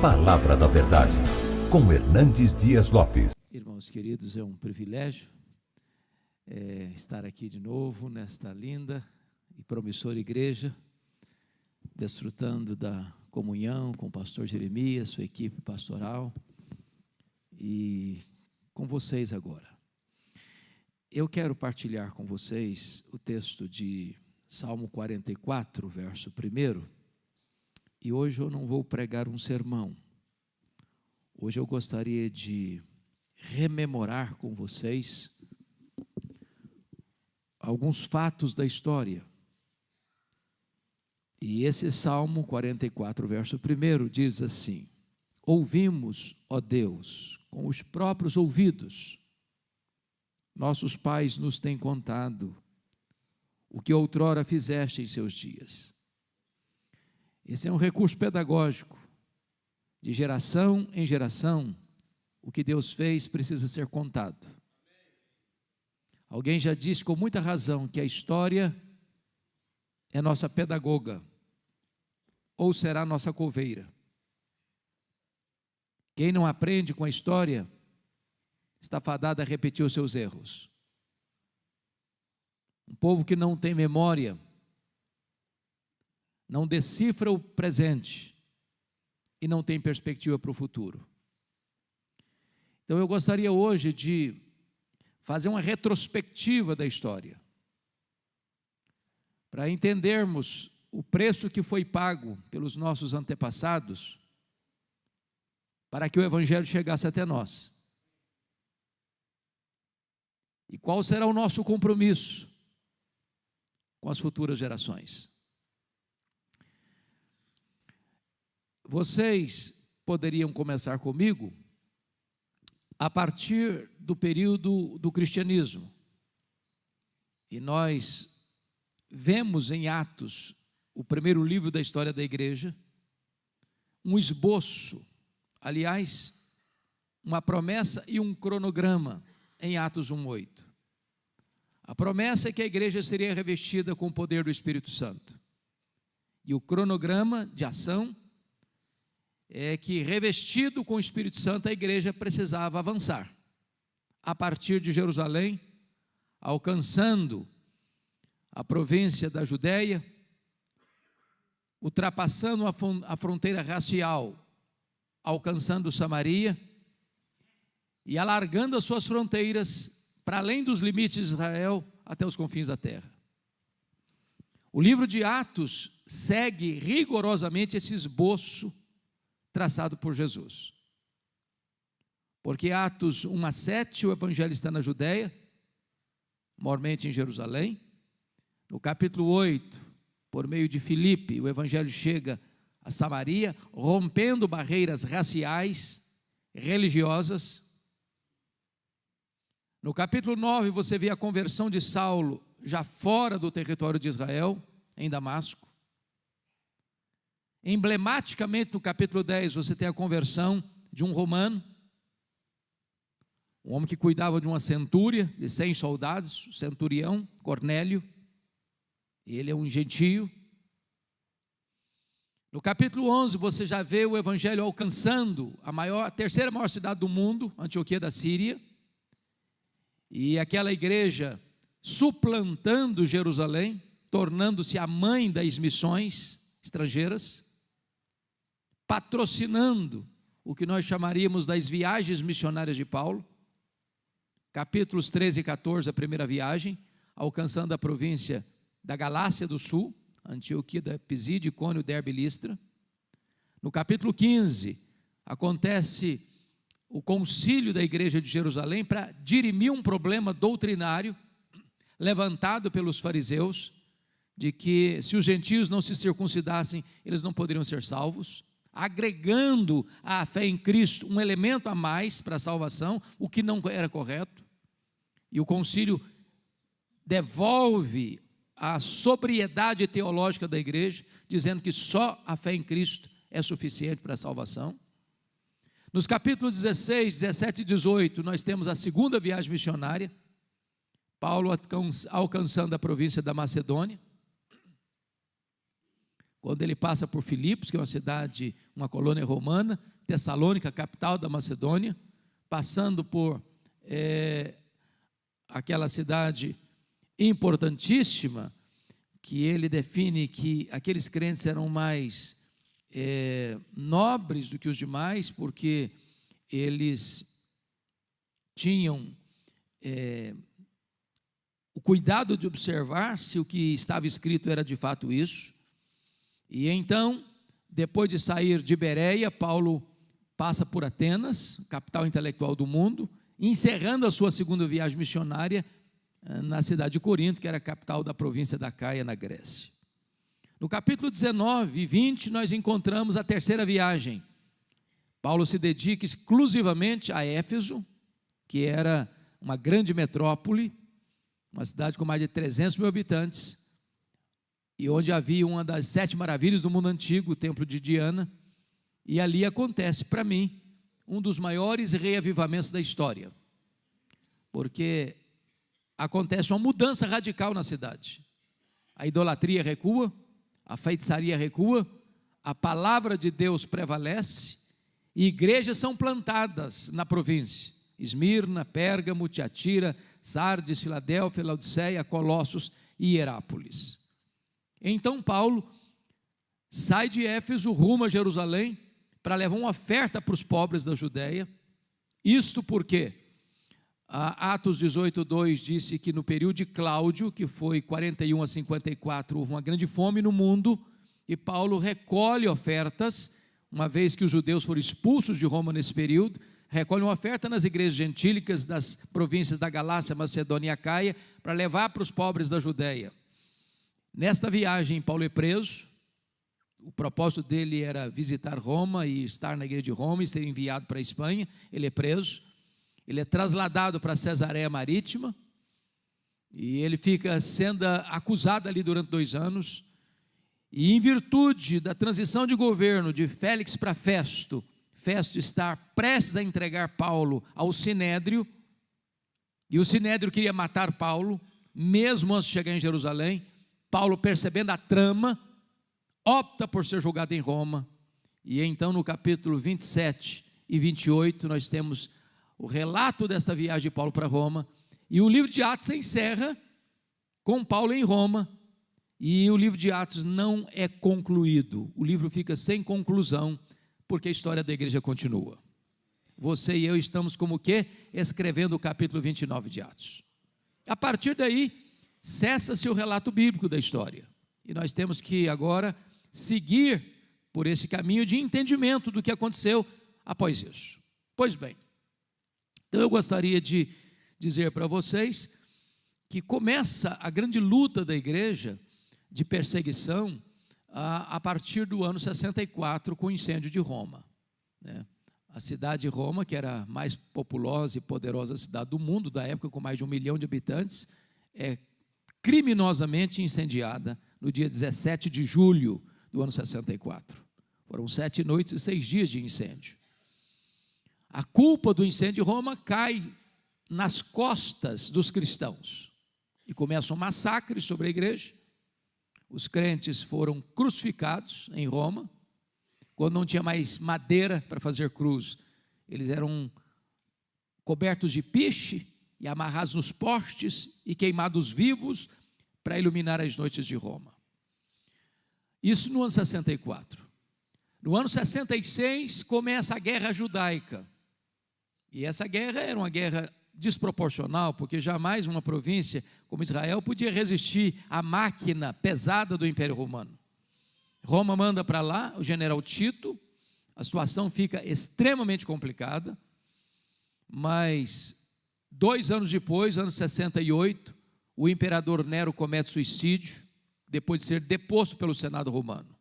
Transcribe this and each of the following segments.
Palavra da Verdade, com Hernandes Dias Lopes. Irmãos queridos, é um privilégio estar aqui de novo nesta linda e promissora igreja, desfrutando da comunhão com o pastor Jeremias, sua equipe pastoral, e com vocês agora. Eu quero partilhar com vocês o texto de Salmo 44, verso 1, e hoje eu não vou pregar um sermão. Hoje eu gostaria de rememorar com vocês alguns fatos da história. E esse Salmo 44, verso 1 diz assim: ouvimos, ó Deus, com os próprios ouvidos, nossos pais nos têm contado o que outrora fizeste em seus dias. Esse é um recurso pedagógico. De geração em geração, o que Deus fez precisa ser contado. Alguém já disse com muita razão que a história é nossa pedagoga, ou será nossa coveira. Quem não aprende com a história está fadado a repetir os seus erros. Um povo que não tem memória, não decifra o presente e não tem perspectiva para o futuro. Então eu gostaria hoje de fazer uma retrospectiva da história, para entendermos o preço que foi pago pelos nossos antepassados, para que o Evangelho chegasse até nós. E qual será o nosso compromisso com as futuras gerações? Vocês poderiam começar comigo a partir do período do cristianismo. E nós vemos em Atos, o primeiro livro da história da igreja, um esboço, aliás, uma promessa e um cronograma em Atos 1:8. A promessa é que a igreja seria revestida com o poder do Espírito Santo. E o cronograma de ação é que, revestido com o Espírito Santo, a igreja precisava avançar a partir de Jerusalém, alcançando a província da Judéia, ultrapassando a fronteira racial, alcançando Samaria e alargando as suas fronteiras para além dos limites de Israel até os confins da terra. O livro de Atos segue rigorosamente esse esboço traçado por Jesus. Porque Atos 1:7, o evangelho está na Judéia, mormente em Jerusalém. No capítulo 8, por meio de Filipe, o evangelho chega a Samaria, rompendo barreiras raciais, religiosas. No capítulo 9, você vê a conversão de Saulo, já fora do território de Israel, em Damasco. Emblematicamente, no capítulo 10, você tem a conversão de um romano, um homem que cuidava de uma centúria, de 100 soldados, o centurião Cornélio. Ele é um gentio. No capítulo 11, você já vê o evangelho alcançando a terceira maior cidade do mundo, Antioquia da Síria, e aquela igreja suplantando Jerusalém, tornando-se a mãe das missões estrangeiras, patrocinando o que nós chamaríamos das viagens missionárias de Paulo. Capítulos 13 e 14, a primeira viagem, alcançando a província da Galácia do Sul, Antioquia da Pisídia, Icônio, Derbe e Listra. No capítulo 15, acontece o concílio da igreja de Jerusalém para dirimir um problema doutrinário levantado pelos fariseus, de que se os gentios não se circuncidassem, eles não poderiam ser salvos, agregando à fé em Cristo um elemento a mais para a salvação, o que não era correto. E o concílio devolve a sobriedade teológica da igreja, dizendo que só a fé em Cristo é suficiente para a salvação. Nos capítulos 16, 17 e 18, nós temos a segunda viagem missionária, Paulo alcançando a província da Macedônia. quando ele passa por Filipos, que é uma cidade, uma colônia romana, Tessalônica, capital da Macedônia, passando por aquela cidade importantíssima, que ele define que aqueles crentes eram mais nobres do que os demais, porque eles tinham o cuidado de observar se o que estava escrito era de fato isso. E então, depois de sair de Bereia, Paulo passa por Atenas, capital intelectual do mundo, encerrando a sua segunda viagem missionária na cidade de Corinto, que era a capital da província da Caia, na Grécia. No capítulo 19 e 20, nós encontramos a terceira viagem. Paulo se dedica exclusivamente a Éfeso, que era uma grande metrópole, uma cidade com mais de 300 mil habitantes, e onde havia uma das 7 maravilhas do mundo antigo, o templo de Diana, e ali acontece, para mim, um dos maiores reavivamentos da história, porque acontece uma mudança radical na cidade. A idolatria recua, a feitiçaria recua, a palavra de Deus prevalece, e igrejas são plantadas na província: Esmirna, Pérgamo, Tiatira, Sardes, Filadélfia, Laodiceia, Colossos e Hierápolis. Então Paulo sai de Éfeso rumo a Jerusalém para levar uma oferta para os pobres da Judéia. Isto porque Atos 18:2 disse que no período de Cláudio, que foi 41 a 54, houve uma grande fome no mundo, e Paulo recolhe ofertas, uma vez que os judeus foram expulsos de Roma nesse período, recolhe uma oferta nas igrejas gentílicas das províncias da Galácia, Macedônia e Acaia, para levar para os pobres da Judéia. Nesta viagem, Paulo é preso. O propósito dele era visitar Roma e estar na igreja de Roma e ser enviado para a Espanha. Ele é preso, ele é trasladado para Cesareia Marítima, e ele fica sendo acusado ali durante 2 anos, e em virtude da transição de governo de Félix para Festo, Festo está prestes a entregar Paulo ao Sinédrio, e o Sinédrio queria matar Paulo, mesmo antes de chegar em Jerusalém. Paulo, percebendo a trama, opta por ser julgado em Roma, e então no capítulo 27 e 28, nós temos o relato desta viagem de Paulo para Roma, e o livro de Atos se encerra com Paulo em Roma, e o livro de Atos não é concluído, o livro fica sem conclusão, porque a história da igreja continua. Você e eu estamos como o quê? Escrevendo o capítulo 29 de Atos. A partir daí, cessa-se o relato bíblico da história, e nós temos que agora seguir por esse caminho de entendimento do que aconteceu após isso. Pois bem, então eu gostaria de dizer para vocês que começa a grande luta da igreja de perseguição a partir do ano 64, com o incêndio de Roma, né? A cidade de Roma, que era a mais populosa e poderosa cidade do mundo da época, com mais de 1 milhão de habitantes, é criminosamente incendiada no dia 17 de julho do ano 64. Foram 7 noites e 6 dias de incêndio. A culpa do incêndio de Roma cai nas costas dos cristãos, e começa um massacre sobre a igreja. Os crentes foram crucificados em Roma. Quando não tinha mais madeira para fazer cruz, eles eram cobertos de piche e amarrados nos postes e queimados vivos para iluminar as noites de Roma. Isso no ano 64. No ano 66 começa a guerra judaica, e essa guerra era uma guerra desproporcional, porque jamais uma província como Israel podia resistir à máquina pesada do Império Romano. Roma manda para lá o general Tito, a situação fica extremamente complicada, mas 2 anos depois, ano 68, o imperador Nero comete suicídio, depois de ser deposto pelo Senado romano.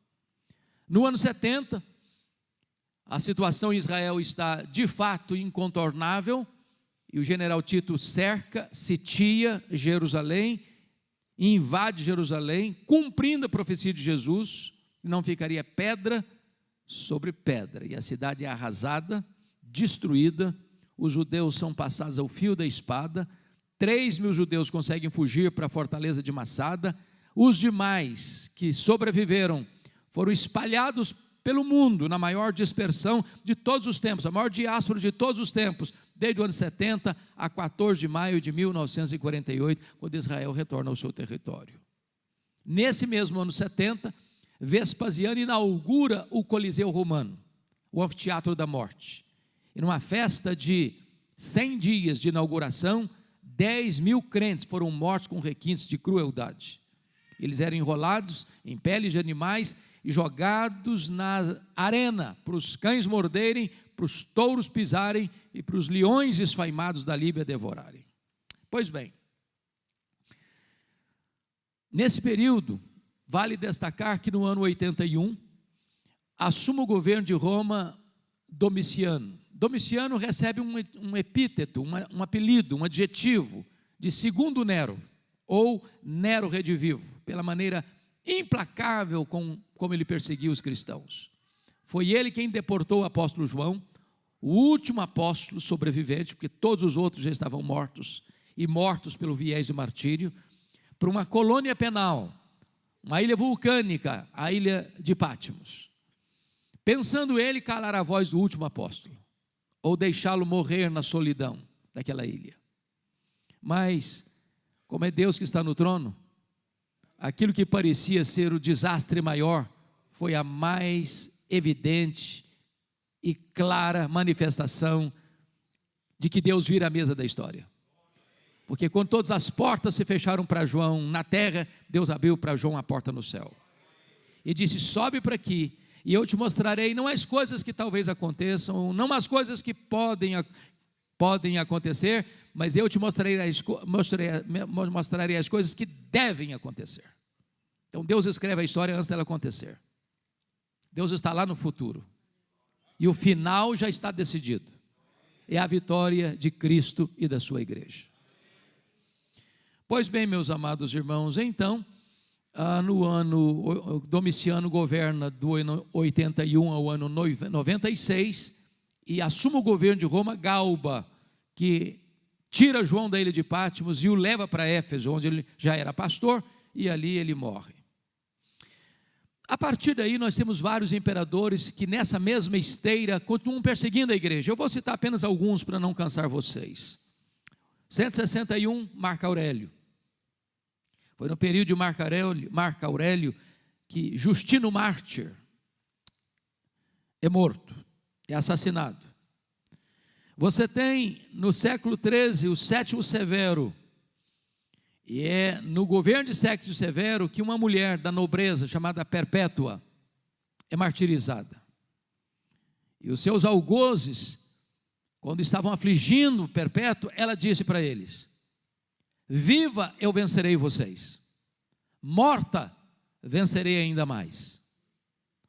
No ano 70, a situação em Israel está de fato incontornável, e o general Tito cerca, sitia Jerusalém, invade Jerusalém, cumprindo a profecia de Jesus, não ficaria pedra sobre pedra, e a cidade é arrasada, destruída. Os judeus são passados ao fio da espada. 3.000 judeus conseguem fugir para a fortaleza de Massada. Os demais que sobreviveram foram espalhados pelo mundo, na maior dispersão de todos os tempos, a maior diáspora de todos os tempos, desde o ano 70 a 14 de maio de 1948, quando Israel retorna ao seu território. Nesse mesmo ano 70, Vespasiano inaugura o Coliseu Romano, o Anfiteatro da Morte. E numa festa de 100 dias de inauguração, 10.000 crentes foram mortos com requintes de crueldade. Eles eram enrolados em peles de animais e jogados na arena para os cães morderem, para os touros pisarem e para os leões esfaimados da Líbia devorarem. Pois bem, nesse período, vale destacar que no ano 81, assume o governo de Roma Domiciano. Domiciano recebe um epíteto, um apelido, um adjetivo de segundo Nero, ou Nero redivivo, pela maneira implacável como ele perseguiu os cristãos. Foi ele quem deportou o apóstolo João, o último apóstolo sobrevivente, porque todos os outros já estavam mortos, e mortos pelo viés do martírio, para uma colônia penal, uma ilha vulcânica, a ilha de Patmos, pensando ele calar a voz do último apóstolo, ou deixá-lo morrer na solidão daquela ilha. Mas, como é Deus que está no trono, aquilo que parecia ser o desastre maior, foi a mais evidente e clara manifestação de que Deus vira a mesa da história. Porque quando todas as portas se fecharam para João na terra, Deus abriu para João a porta no céu. E disse: sobe para aqui, e eu te mostrarei não as coisas que talvez aconteçam, não as coisas que podem acontecer, mas eu te mostrarei as coisas que devem acontecer. Então Deus escreve a história antes dela acontecer. Deus está lá no futuro. E o final já está decidido. É a vitória de Cristo e da sua igreja. Pois bem, meus amados irmãos, então, no ano, Domiciano governa do ano 81 ao ano 96, e assume o governo de Roma Galba, que tira João da ilha de Patmos e o leva para Éfeso, onde ele já era pastor, e ali ele morre. A partir daí nós temos vários imperadores que nessa mesma esteira continuam perseguindo a igreja. Eu vou citar apenas alguns para não cansar vocês. 161, Marco Aurélio. Foi no período de Marco Aurélio que Justino Mártir é morto, é assassinado. Você tem no século XIII o Sétimo Severo, e é no governo de Sétimo Severo que uma mulher da nobreza chamada Perpétua é martirizada. E os seus algozes, quando estavam afligindo Perpétua, ela disse para eles: viva, eu vencerei vocês; morta, vencerei ainda mais.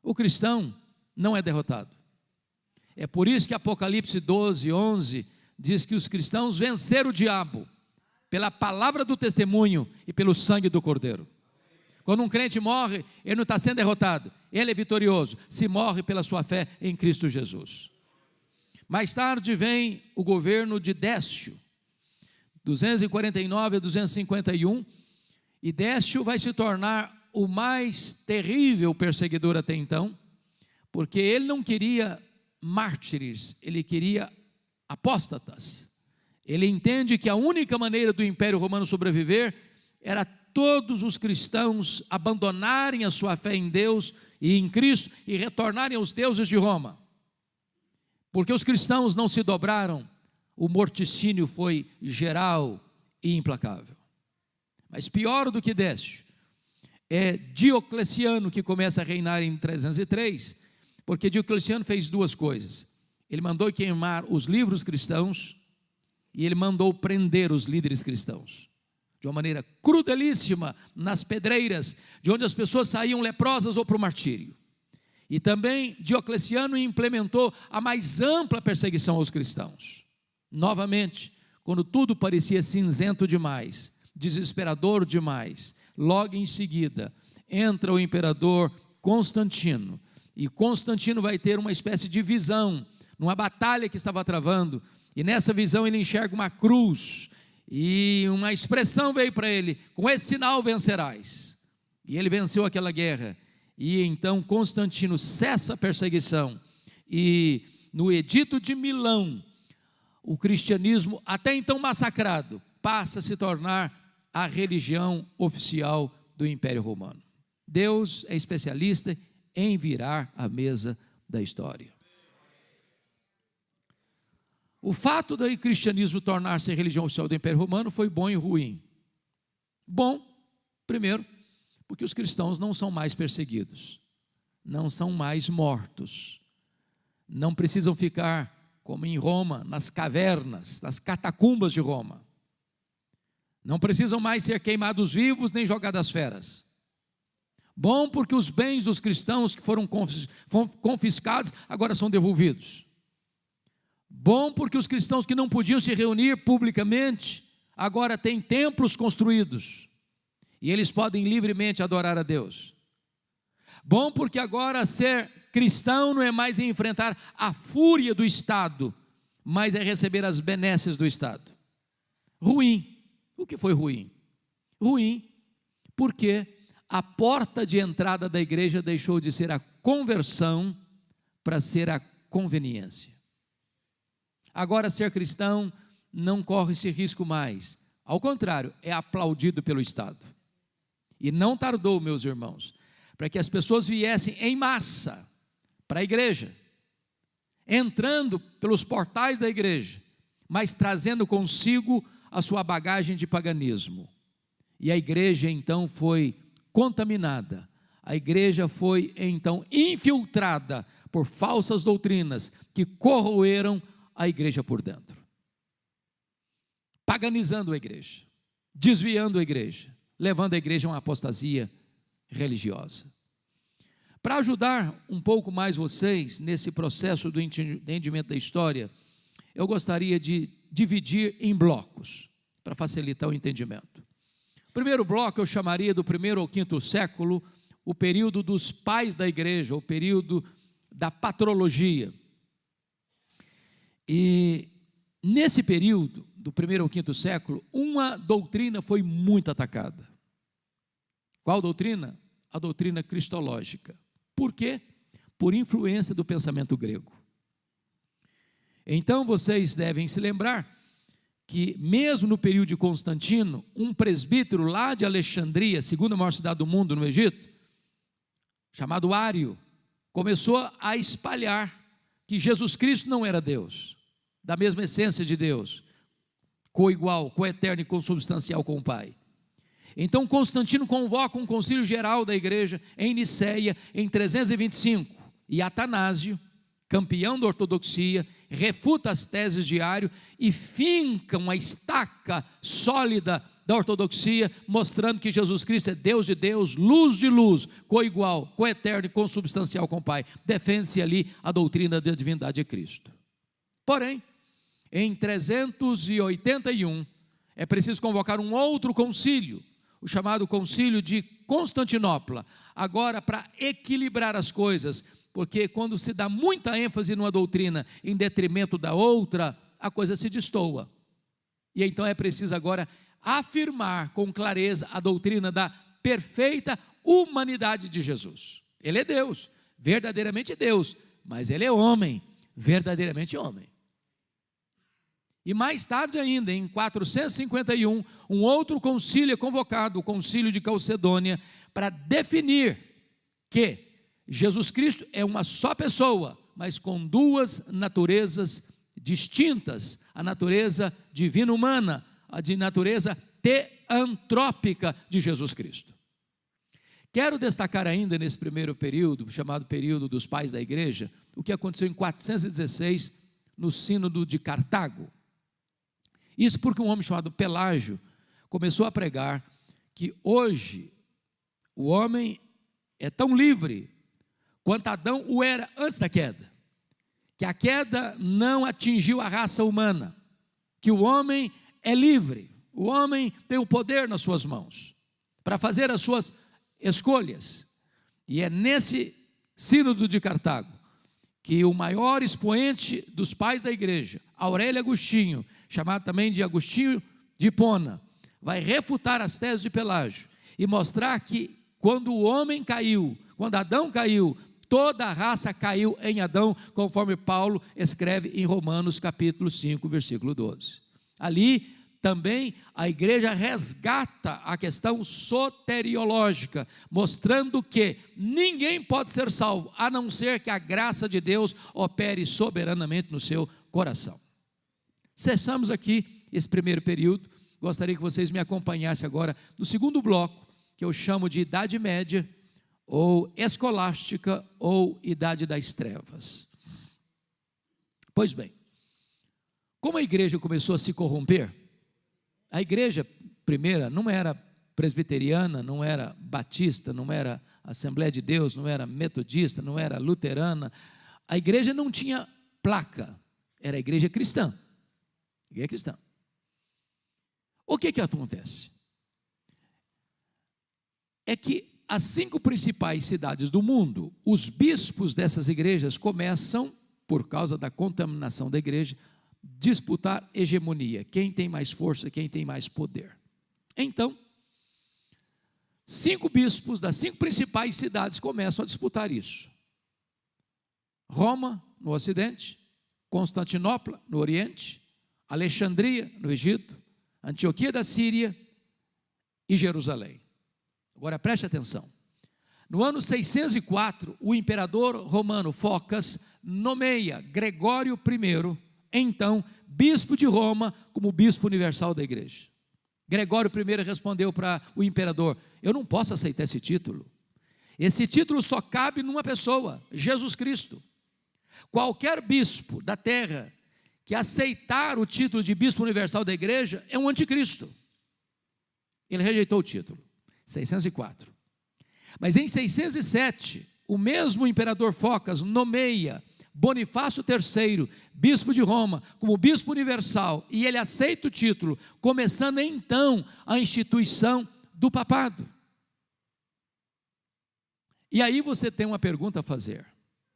O cristão não é derrotado. É por isso que Apocalipse 12, 11 diz que os cristãos venceram o diabo pela palavra do testemunho e pelo sangue do Cordeiro. Quando um crente morre, ele não está sendo derrotado, ele é vitorioso, se morre pela sua fé em Cristo Jesus. Mais tarde vem o governo de Décio, 249 a 251, e Décio vai se tornar o mais terrível perseguidor até então, porque ele não queria mártires, ele queria apóstatas. Ele entende que a única maneira do Império Romano sobreviver era todos os cristãos abandonarem a sua fé em Deus e em Cristo e retornarem aos deuses de Roma. Porque os cristãos não se dobraram, o morticínio foi geral e implacável. Mas pior do que Décio é Diocleciano, que começa a reinar em 303, porque Diocleciano fez duas coisas. Ele mandou queimar os livros cristãos e ele mandou prender os líderes cristãos, de uma maneira crudelíssima, nas pedreiras, de onde as pessoas saíam leprosas ou para o martírio. E também Diocleciano implementou a mais ampla perseguição aos cristãos. Novamente, quando tudo parecia cinzento demais, desesperador demais, logo em seguida entra o imperador Constantino, e Constantino vai ter uma espécie de visão, numa batalha que estava travando, e nessa visão ele enxerga uma cruz, e uma expressão veio para ele: com esse sinal vencerás. E ele venceu aquela guerra, E então Constantino cessa a perseguição, e no Edito de Milão, o cristianismo, até então massacrado, passa a se tornar a religião oficial do Império Romano. Deus é especialista em virar a mesa da história. O fato do cristianismo tornar-se a religião oficial do Império Romano foi bom e ruim. Bom, primeiro, porque os cristãos não são mais perseguidos, não são mais mortos, não precisam ficar, como em Roma, nas cavernas, nas catacumbas de Roma. Não precisam mais ser queimados vivos nem jogados às feras. Bom, porque os bens dos cristãos que foram confiscados agora são devolvidos. Bom, porque os cristãos que não podiam se reunir publicamente agora têm templos construídos e eles podem livremente adorar a Deus. Bom, porque agora ser cristão não é mais enfrentar a fúria do Estado, mas é receber as benesses do Estado. Ruim. O que foi ruim? Ruim porque a porta de entrada da igreja deixou de ser a conversão para ser a conveniência. Agora ser cristão não corre esse risco mais. Ao contrário, é aplaudido pelo Estado. E não tardou, meus irmãos, para que as pessoas viessem em massa para a igreja, entrando pelos portais da igreja, mas trazendo consigo a sua bagagem de paganismo. E a igreja então foi contaminada, a igreja foi então infiltrada por falsas doutrinas que corroeram a igreja por dentro, paganizando a igreja, desviando a igreja, levando a igreja a uma apostasia religiosa. Para ajudar um pouco mais vocês nesse processo do entendimento da história, eu gostaria de dividir em blocos, para facilitar o entendimento. O primeiro bloco eu chamaria do 1º ao 5º século, o período dos pais da igreja, o período da patrologia. E nesse período, do 1º ao 5º século, uma doutrina foi muito atacada. Qual doutrina? A doutrina cristológica. Por quê? Por influência do pensamento grego. Então vocês devem se lembrar que mesmo no período de Constantino, um presbítero lá de Alexandria, segunda maior cidade do mundo no Egito, chamado Ário, começou a espalhar que Jesus Cristo não era Deus, da mesma essência de Deus, coigual, coeterno e consubstancial com o Pai. Então Constantino convoca um concílio geral da igreja em Niceia em 325, e Atanásio, campeão da ortodoxia, refuta as teses de Ário e finca uma estaca sólida da ortodoxia, mostrando que Jesus Cristo é Deus de Deus, luz de luz, coigual, coeterno e consubstancial com o Pai. Defende-se ali a doutrina da divindade de Cristo. Porém, em 381, é preciso convocar um outro concílio, o chamado concílio de Constantinopla, agora para equilibrar as coisas, porque quando se dá muita ênfase numa doutrina em detrimento da outra, a coisa se destoa. E então é preciso agora afirmar com clareza a doutrina da perfeita humanidade de Jesus. Ele é Deus, verdadeiramente Deus, mas ele é homem, verdadeiramente homem. E mais tarde ainda, em 451, um outro concílio é convocado, o concílio de Calcedônia, para definir que Jesus Cristo é uma só pessoa, mas com duas naturezas distintas, a natureza divina humana, a de natureza teantrópica de Jesus Cristo. Quero destacar ainda nesse primeiro período, chamado período dos pais da igreja, o que aconteceu em 416, no sínodo de Cartago. Isso porque um homem chamado Pelágio começou a pregar que hoje o homem é tão livre quanto Adão o era antes da queda, que a queda não atingiu a raça humana, que o homem é livre, o homem tem o poder nas suas mãos, para fazer as suas escolhas, e é nesse sínodo de Cartago, que o maior expoente dos pais da igreja, Aurélio Agostinho, chamado também de Agostinho de Hipona, vai refutar as teses de Pelágio, e mostrar que quando o homem caiu, Quando Adão caiu, toda a raça caiu em Adão, conforme Paulo escreve em Romanos capítulo 5, versículo 12. Ali também a igreja resgata a questão soteriológica, mostrando que ninguém pode ser salvo, a não ser que a graça de Deus opere soberanamente no seu coração. Cessamos aqui esse primeiro período. Gostaria que vocês me acompanhassem agora no segundo bloco, que eu chamo de Idade Média, ou Escolástica, ou Idade das Trevas. Pois bem, como a igreja começou a se corromper, a igreja primeira não era presbiteriana, não era batista, não era Assembleia de Deus, não era metodista, não era luterana. A igreja não tinha placa, era a igreja cristã. Igreja cristã. O que acontece? É que as 5 principais cidades do mundo, os bispos dessas igrejas começam, por causa da contaminação da igreja, disputar hegemonia, quem tem mais força, quem tem mais poder. Então, 5 bispos das 5 principais cidades começam a disputar isso. Roma, no ocidente, Constantinopla, no oriente, Alexandria, no Egito, Antioquia da Síria e Jerusalém. Agora preste atenção. No ano 604, o imperador romano Focas nomeia Gregório I, então bispo de Roma, como bispo universal da igreja. Gregório I respondeu para o imperador: eu não posso aceitar esse título. Esse título só cabe numa pessoa, Jesus Cristo. Qualquer bispo da terra que aceitar o título de bispo universal da igreja é um anticristo. Ele rejeitou o título, 604. Mas em 607, o mesmo imperador Focas nomeia Bonifácio III, bispo de Roma, como bispo universal, e ele aceita o título, começando então a instituição do papado. E aí você tem uma pergunta a fazer.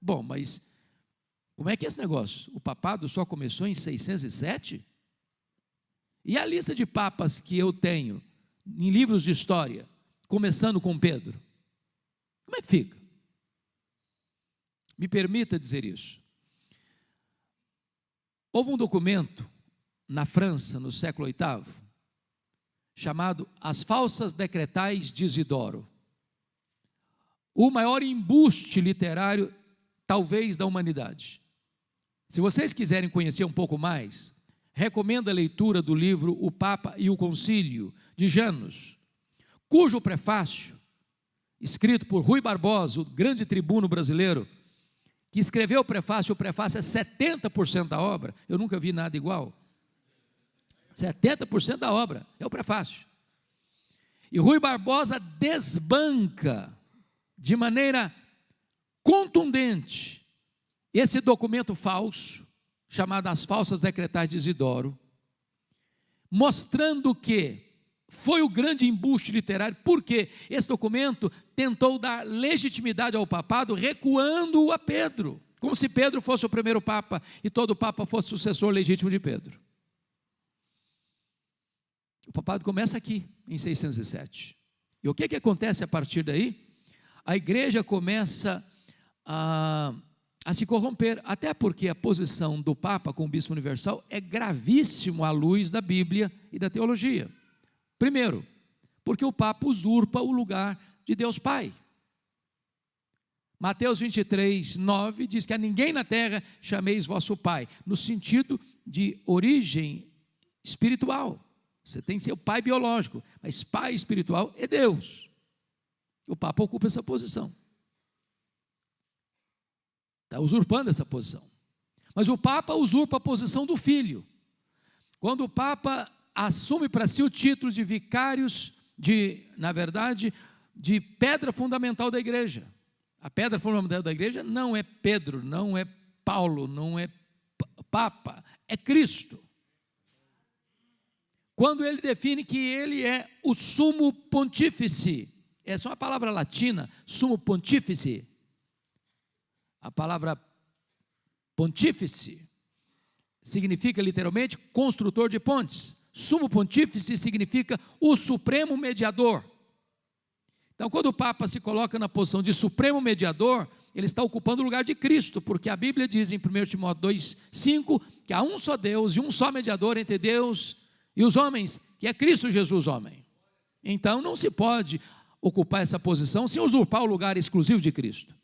Bom, mas como é que é esse negócio? O papado só começou em 607? E a lista de papas que eu tenho em livros de história, começando com Pedro? Como é que fica? Me permita dizer isso. Houve um documento na França, no século VIII, chamado As Falsas Decretais de Isidoro. O maior embuste literário, talvez, da humanidade. Se vocês quiserem conhecer um pouco mais, recomendo a leitura do livro O Papa e o Concílio, de Janus, cujo prefácio, escrito por Rui Barbosa, o grande tribuno brasileiro, que escreveu o prefácio é 70% da obra. Eu nunca vi nada igual. 70% da obra é o prefácio. E Rui Barbosa desbanca de maneira contundente esse documento falso, chamado As Falsas Decretais de Isidoro, mostrando que foi o grande embuste literário, porque esse documento tentou dar legitimidade ao papado, recuando-o a Pedro, como se Pedro fosse o primeiro papa e todo papa fosse sucessor legítimo de Pedro. O papado começa aqui, em 607. E o que acontece a partir daí? A igreja começa a se corromper, até porque a posição do papa como bispo universal é gravíssimo à luz da Bíblia e da teologia. Primeiro, porque o Papa usurpa o lugar de Deus Pai. Mateus 23, 9 diz que a ninguém na terra chameis vosso Pai, no sentido de origem espiritual. Você tem seu pai biológico, mas pai espiritual é Deus. O Papa ocupa essa posição. Está usurpando essa posição. Mas o Papa usurpa a posição do Filho. Quando o Papa assume para si o título de vicários, na verdade, de pedra fundamental da igreja. A pedra fundamental da igreja não é Pedro, não é Paulo, não é Papa, é Cristo. Quando ele define que ele é o sumo pontífice, essa é uma palavra latina, sumo pontífice. A palavra pontífice significa literalmente construtor de pontes. Sumo pontífice significa o supremo mediador, Então, quando o Papa se coloca na posição de supremo mediador, ele está ocupando o lugar de Cristo, porque a Bíblia diz em 1 Timóteo 2,5 que há um só Deus e um só mediador entre Deus e os homens, que é Cristo Jesus, homem. Então, não se pode ocupar essa posição sem usurpar o lugar exclusivo de Cristo.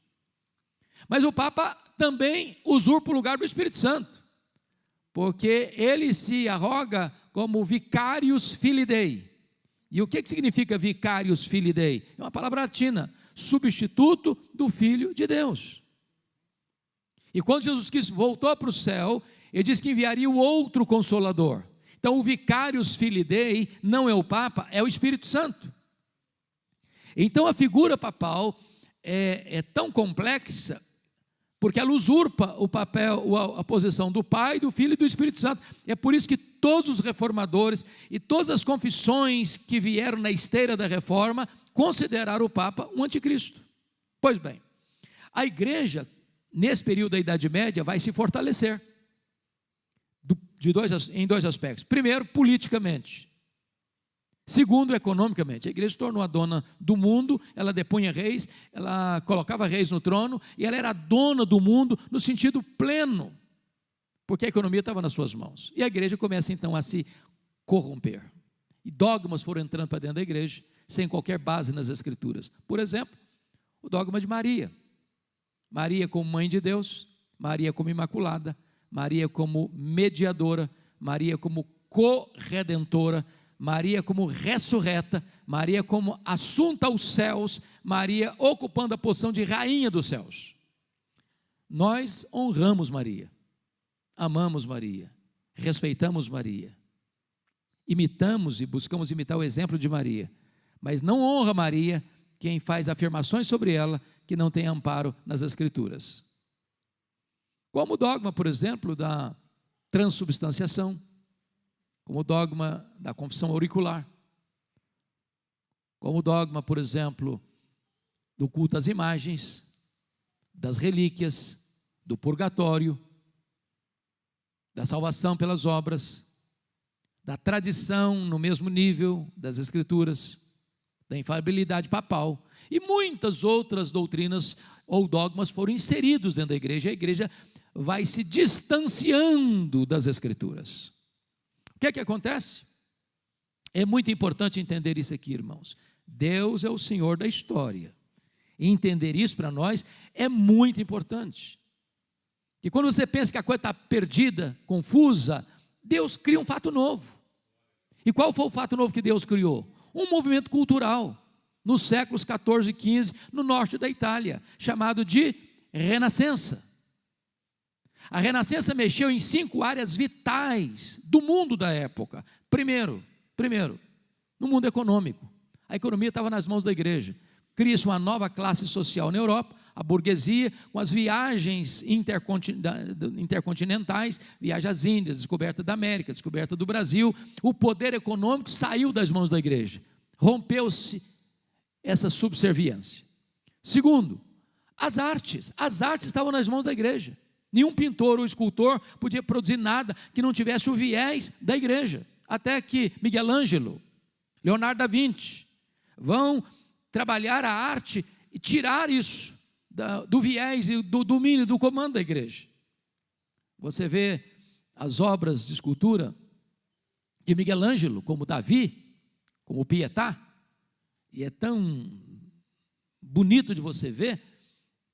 Mas o Papa também usurpa o lugar do Espírito Santo, porque ele se arroga como vicarius filii Dei. E o que significa vicarius filii Dei? É uma palavra latina, substituto do Filho de Deus. E quando Jesus Cristo voltou para o céu, ele disse que enviaria o outro Consolador. Então o vicarius filii Dei não é o Papa, é o Espírito Santo. Então a figura papal é tão complexa, porque ela usurpa o papel, a posição do Pai, do Filho e do Espírito Santo. É por isso que todos os reformadores e todas as confissões que vieram na esteira da reforma consideraram o Papa um anticristo. Pois bem, a igreja, nesse período da Idade Média, vai se fortalecer em dois aspectos. Primeiro, politicamente. Segundo, economicamente. A igreja se tornou a dona do mundo, ela depunha reis, ela colocava reis no trono, e ela era a dona do mundo no sentido pleno, porque a economia estava nas suas mãos. E a igreja começa então a se corromper. E dogmas foram entrando para dentro da igreja, sem qualquer base nas Escrituras. Por exemplo, o dogma de Maria. Maria como mãe de Deus, Maria como imaculada, Maria como mediadora, Maria como corredentora, Maria como ressurreta, Maria como assunta aos céus, Maria ocupando a posição de rainha dos céus. Nós honramos Maria, amamos Maria, respeitamos Maria, imitamos e buscamos imitar o exemplo de Maria, mas não honra Maria quem faz afirmações sobre ela que não tem amparo nas Escrituras. Como o dogma, por exemplo, da transubstanciação, como o dogma da confissão auricular, como o dogma, por exemplo, do culto às imagens, das relíquias, do purgatório, da salvação pelas obras, da tradição no mesmo nível das Escrituras, da infalibilidade papal, e muitas outras doutrinas ou dogmas foram inseridos dentro da igreja, e a igreja vai se distanciando das Escrituras. O que é que acontece? É muito importante entender isso aqui, irmãos. Deus é o Senhor da história, e entender isso para nós é muito importante. E quando você pensa que a coisa está perdida, confusa, Deus cria um fato novo. E qual foi o fato novo que Deus criou? Um movimento cultural, nos séculos 14 e 15, no norte da Itália, chamado de Renascença. A Renascença mexeu em 5 áreas vitais do mundo da época. Primeiro, no mundo econômico. A economia estava nas mãos da igreja. Cria-se uma nova classe social na Europa, a burguesia, com as viagens intercontinentais, viagem às Índias, descoberta da América, descoberta do Brasil. O poder econômico saiu das mãos da igreja. Rompeu-se essa subserviência. Segundo, as artes estavam nas mãos da igreja. Nenhum pintor ou escultor podia produzir nada que não tivesse o viés da igreja. Até que Miguel Ângelo, Leonardo da Vinci, vão trabalhar a arte e tirar isso do viés e do domínio, do comando da igreja. Você vê as obras de escultura de Miguel Ângelo, como Davi, como Pietà, e é tão bonito de você ver.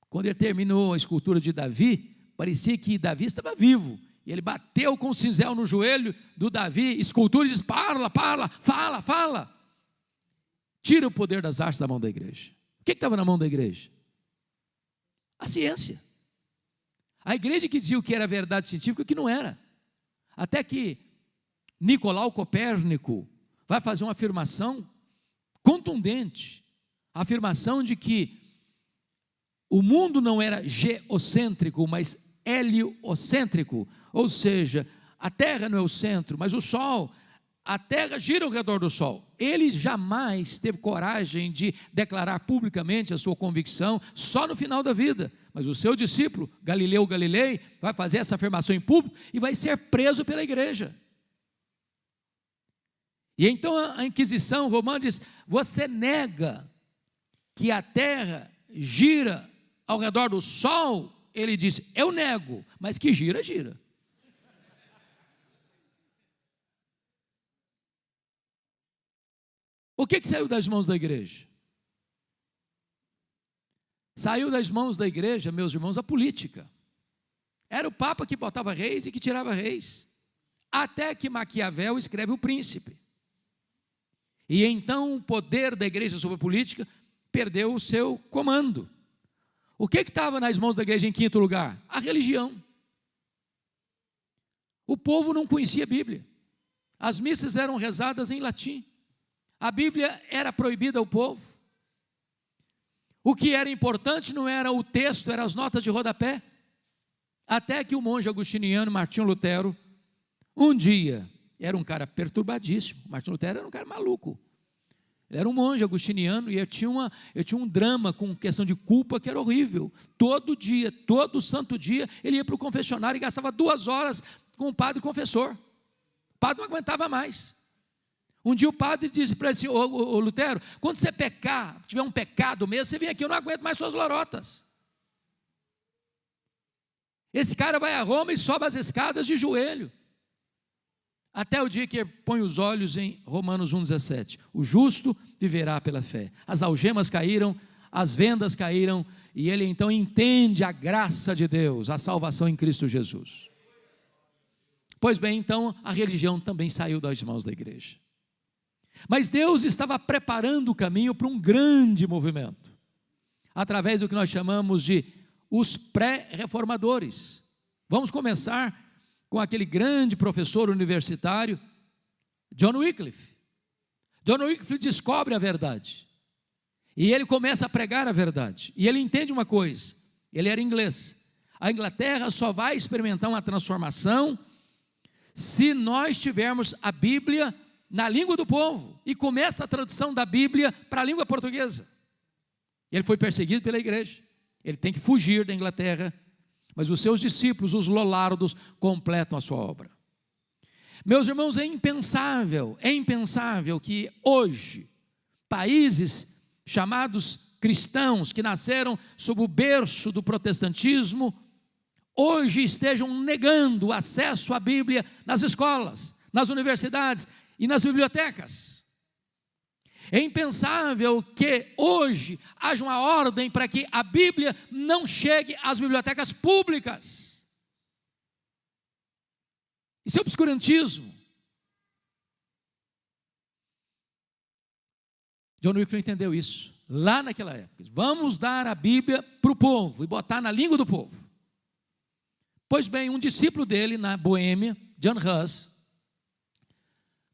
Quando ele terminou a escultura de Davi, parecia que Davi estava vivo, e ele bateu com o cinzel no joelho do Davi, escultura, e diz: fala. Tira o poder das artes da mão da igreja. O que estava na mão da igreja? A ciência. A igreja que dizia o que era verdade científica e o que não era. Até que Nicolau Copérnico vai fazer uma afirmação contundente, a afirmação de que o mundo não era geocêntrico, mas heliocêntrico, ou seja, a Terra não é o centro, mas o Sol, a Terra gira ao redor do Sol. Ele jamais teve coragem de declarar publicamente a sua convicção, só no final da vida, mas o seu discípulo, Galileu Galilei, vai fazer essa afirmação em público e vai ser preso pela igreja. E então a Inquisição romana diz: você nega que a terra gira ao redor do sol, ele disse, eu nego, mas que gira, gira. O que saiu das mãos da igreja? Saiu das mãos da igreja, meus irmãos, a política. Era o Papa que botava reis e que tirava reis. Até que Maquiavel escreve O Príncipe. E então o poder da igreja sobre a política perdeu o seu comando. O que estava nas mãos da igreja em quinto lugar? A religião. O povo não conhecia a Bíblia. As missas eram rezadas em latim. A Bíblia era proibida ao povo. O que era importante não era o texto, eram as notas de rodapé. Até que o monge agostiniano Martinho Lutero, um dia, era um cara perturbadíssimo. Martinho Lutero era um cara maluco. Ele era um monge agostiniano e eu tinha um drama com questão de culpa que era horrível. Todo dia, todo santo dia, ele ia para o confessionário e gastava 2 horas com o padre confessor. O padre não aguentava mais. Um dia o padre disse para ele assim, ô Lutero, quando você pecar, tiver um pecado mesmo, você vem aqui, eu não aguento mais suas lorotas. Esse cara vai a Roma e sobe as escadas de joelho. Até o dia que põe os olhos em Romanos 1,17. O justo viverá pela fé. As algemas caíram, as vendas caíram, e ele então entende a graça de Deus, a salvação em Cristo Jesus. Pois bem, então a religião também saiu das mãos da igreja. Mas Deus estava preparando o caminho para um grande movimento, através do que nós chamamos de os pré-reformadores. Vamos começar com aquele grande professor universitário, John Wycliffe. John Wycliffe descobre a verdade, e ele começa a pregar a verdade, e ele entende uma coisa, ele era inglês, a Inglaterra só vai experimentar uma transformação, se nós tivermos a Bíblia na língua do povo, e começa a tradução da Bíblia para a língua portuguesa. Ele foi perseguido pela igreja, ele tem que fugir da Inglaterra, mas os seus discípulos, os Lollardos, completam a sua obra. Meus irmãos, é impensável que hoje, países chamados cristãos, que nasceram sob o berço do protestantismo, hoje estejam negando o acesso à Bíblia nas escolas, nas universidades e nas bibliotecas. É impensável que hoje haja uma ordem para que a Bíblia não chegue às bibliotecas públicas. Isso é obscurantismo. John Wycliffe entendeu isso lá naquela época. Vamos dar a Bíblia para o povo e botar na língua do povo. Pois bem, um discípulo dele na Boêmia, John Huss,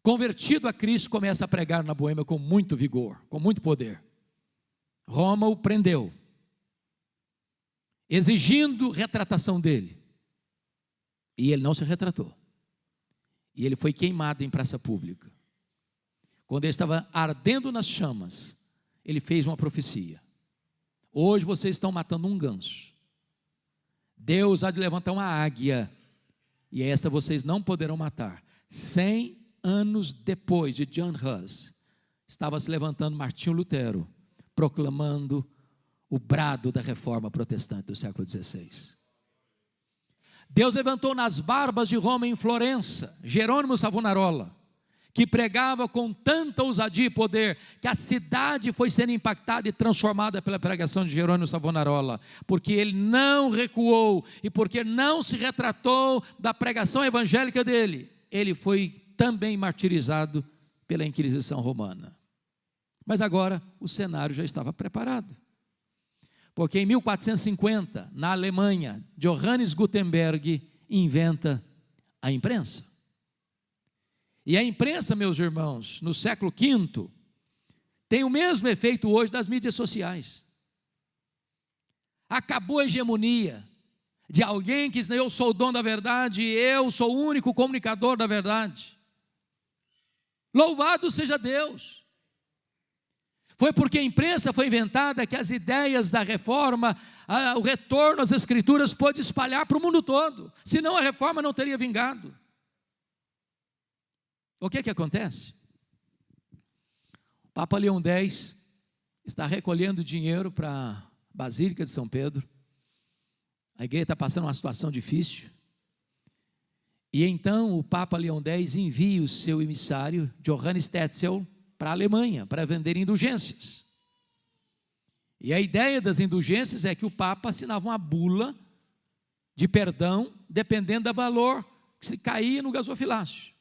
convertido a Cristo, começa a pregar na Boêmia com muito vigor, com muito poder. Roma o prendeu, exigindo retratação dele, e ele não se retratou, e ele foi queimado em praça pública. Quando ele estava ardendo nas chamas, ele fez uma profecia: hoje vocês estão matando um ganso, Deus há de levantar uma águia, e esta vocês não poderão matar. 100 anos depois de John Huss, estava se levantando Martinho Lutero, proclamando o brado da reforma protestante do século XVI. Deus levantou nas barbas de Roma, em Florença, Jerônimo Savonarola, que pregava com tanta ousadia e poder, que a cidade foi sendo impactada e transformada pela pregação de Jerônimo Savonarola, porque ele não recuou, e porque não se retratou da pregação evangélica dele, ele foi também martirizado pela Inquisição Romana. Mas agora o cenário já estava preparado, porque em 1450, na Alemanha, Johannes Gutenberg inventa a imprensa. E a imprensa, meus irmãos, no século V, tem o mesmo efeito hoje das mídias sociais. Acabou a hegemonia de alguém que diz, eu sou o dono da verdade, eu sou o único comunicador da verdade. Louvado seja Deus. Foi porque a imprensa foi inventada que as ideias da reforma, o retorno às escrituras pôde espalhar para o mundo todo, senão a reforma não teria vingado. O que acontece? O Papa Leão X está recolhendo dinheiro para a Basílica de São Pedro. A igreja está passando uma situação difícil. E então o Papa Leão X envia o seu emissário, Johannes Tetzel, para a Alemanha, para vender indulgências. E a ideia das indulgências é que o Papa assinava uma bula de perdão, dependendo do valor que se caía no gasofilácio.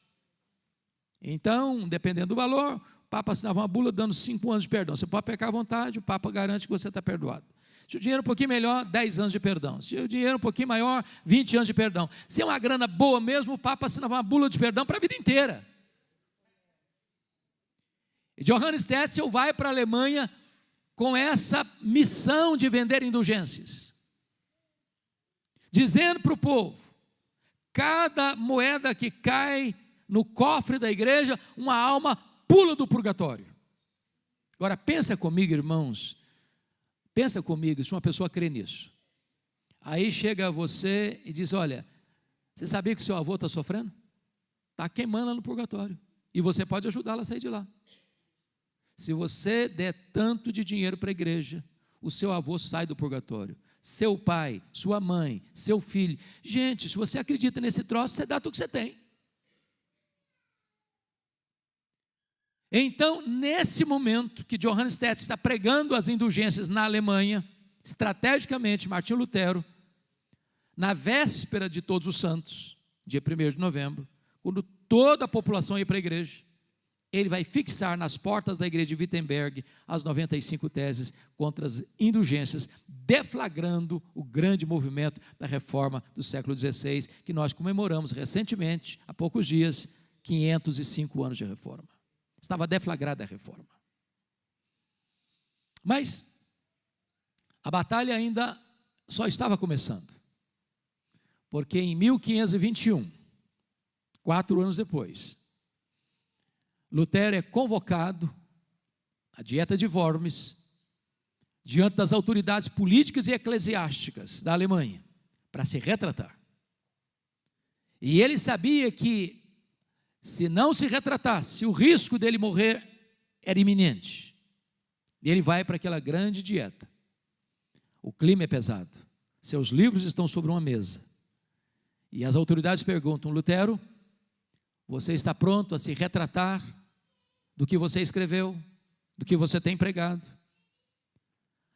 Então, dependendo do valor, o Papa assinava uma bula dando 5 anos de perdão. Você pode pecar à vontade, o Papa garante que você está perdoado. Se o dinheiro é um pouquinho melhor, 10 anos de perdão. Se o dinheiro é um pouquinho maior, 20 anos de perdão. Se é uma grana boa mesmo, o Papa assinava uma bula de perdão para a vida inteira. E Johannes Tetzel vai para a Alemanha com essa missão de vender indulgências, dizendo para o povo: cada moeda que cai no cofre da igreja, uma alma pula do purgatório. Agora pensa comigo, irmãos, pensa comigo, se uma pessoa crê nisso, aí chega você e diz: olha, você sabia que seu avô está sofrendo? Está queimando lá no purgatório, e você pode ajudá-la a sair de lá. Se você der tanto de dinheiro para a igreja, o seu avô sai do purgatório, seu pai, sua mãe, seu filho. Gente, se você acredita nesse troço, você dá tudo que você tem. Então, nesse momento que Johannes Tetzel está pregando as indulgências na Alemanha, estrategicamente, Martinho Lutero, na véspera de Todos os Santos, dia 1º de novembro, quando toda a população ia para a igreja, ele vai fixar nas portas da igreja de Wittenberg as 95 teses contra as indulgências, deflagrando o grande movimento da reforma do século XVI, que nós comemoramos recentemente, há poucos dias, 505 anos de reforma. Estava deflagrada a reforma. Mas a batalha ainda só estava começando, porque em 1521, 4 anos depois, Lutero é convocado à Dieta de Worms, diante das autoridades políticas e eclesiásticas da Alemanha, para se retratar. E ele sabia que, se não se retratasse, o risco dele morrer era iminente. E ele vai para aquela grande dieta. O clima é pesado, seus livros estão sobre uma mesa. E as autoridades perguntam: Lutero, você está pronto a se retratar do que você escreveu, do que você tem pregado?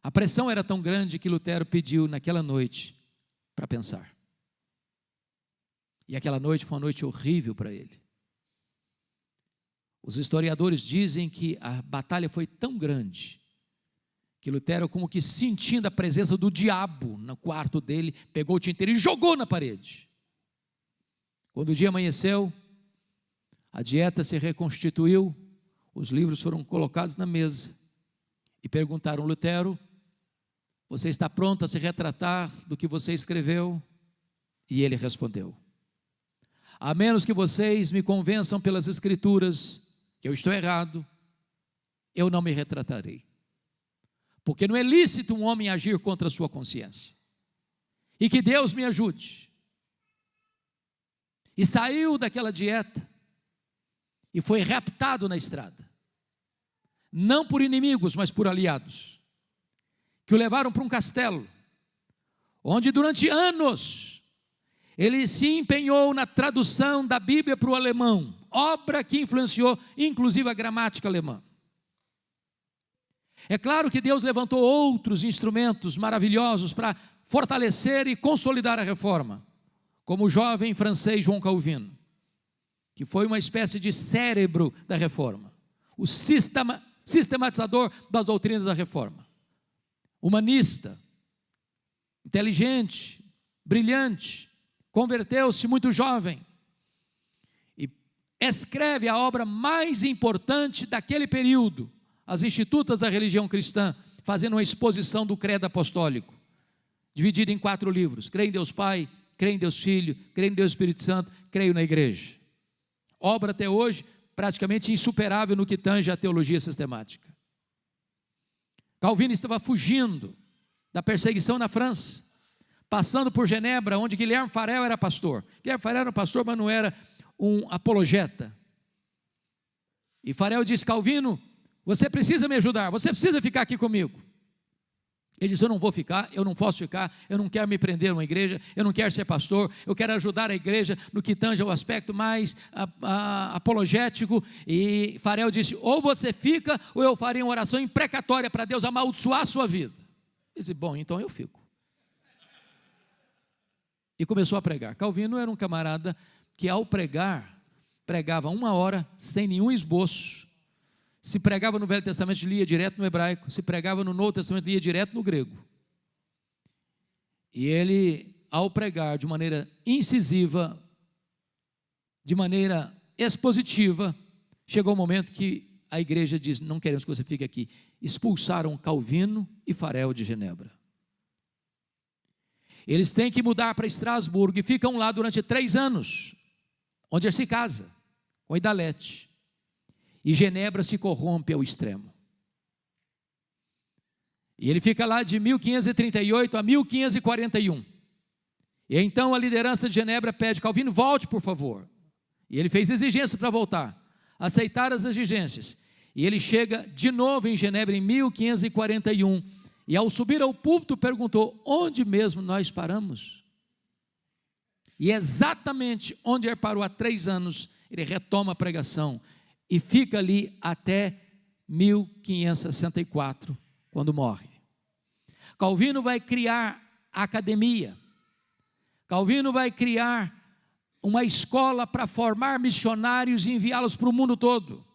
A pressão era tão grande que Lutero pediu naquela noite para pensar. E aquela noite foi uma noite horrível para ele. Os historiadores dizem que a batalha foi tão grande que Lutero, como que sentindo a presença do diabo no quarto dele, pegou o tinteiro e jogou na parede. Quando o dia amanheceu, a dieta se reconstituiu, os livros foram colocados na mesa e perguntaram: Lutero, você está pronto a se retratar do que você escreveu? E ele respondeu: a menos que vocês me convençam pelas escrituras que eu estou errado, eu não me retratarei, porque não é lícito um homem agir contra a sua consciência, e que Deus me ajude. E saiu daquela dieta e foi raptado na estrada, não por inimigos, mas por aliados, que o levaram para um castelo, onde durante anos ele se empenhou na tradução da Bíblia para o alemão, obra que influenciou inclusive a gramática alemã. É claro que Deus levantou outros instrumentos maravilhosos para fortalecer e consolidar a reforma, como o jovem francês João Calvino, que foi uma espécie de cérebro da reforma, o sistematizador das doutrinas da reforma, humanista, inteligente, brilhante, converteu-se muito jovem e escreve a obra mais importante daquele período, as Institutas da Religião Cristã, fazendo uma exposição do credo apostólico, dividido em 4 livros: creio em Deus Pai, creio em Deus Filho, creio em Deus Espírito Santo, creio na igreja. Obra até hoje praticamente insuperável no que tange à teologia sistemática. Calvino estava fugindo da perseguição na França, passando por Genebra, onde Guilherme Farel era pastor. Guilherme Farel era pastor, mas não era um apologeta. E Farel disse: Calvino, Você precisa me ajudar, você precisa ficar aqui comigo. Ele disse: eu não vou ficar, eu não posso ficar, eu não quero me prender a uma igreja, eu não quero ser pastor, eu quero ajudar a igreja no que tange ao aspecto mais apologético. E Farel disse: ou você fica, ou eu farei uma oração imprecatória para Deus amaldiçoar a sua vida. Ele disse: bom, então eu fico. E começou a pregar. Calvino era um camarada que, ao pregar, pregava 1 hora sem nenhum esboço. Se pregava no Velho Testamento, lia direto no hebraico. Se pregava no Novo Testamento, lia direto no grego. E ele, ao pregar de maneira incisiva, de maneira expositiva, chegou o momento que a igreja diz: não queremos que você fique aqui. Expulsaram Calvino e Farel de Genebra. Eles têm que mudar para Estrasburgo e ficam lá durante 3 anos, onde ele se casa com a Idalete. E Genebra se corrompe ao extremo. E ele fica lá de 1538 a 1541. E então a liderança de Genebra pede: Calvino, volte por favor. E ele fez exigência para voltar. Aceitaram as exigências. E ele chega de novo em Genebra em 1541. E ao subir ao púlpito perguntou: onde mesmo nós paramos? E exatamente onde ele parou há 3 anos, ele retoma a pregação. E fica ali até 1564, quando morre. Calvino vai criar a academia. Calvino vai criar uma escola para formar missionários e enviá-los para o mundo todo.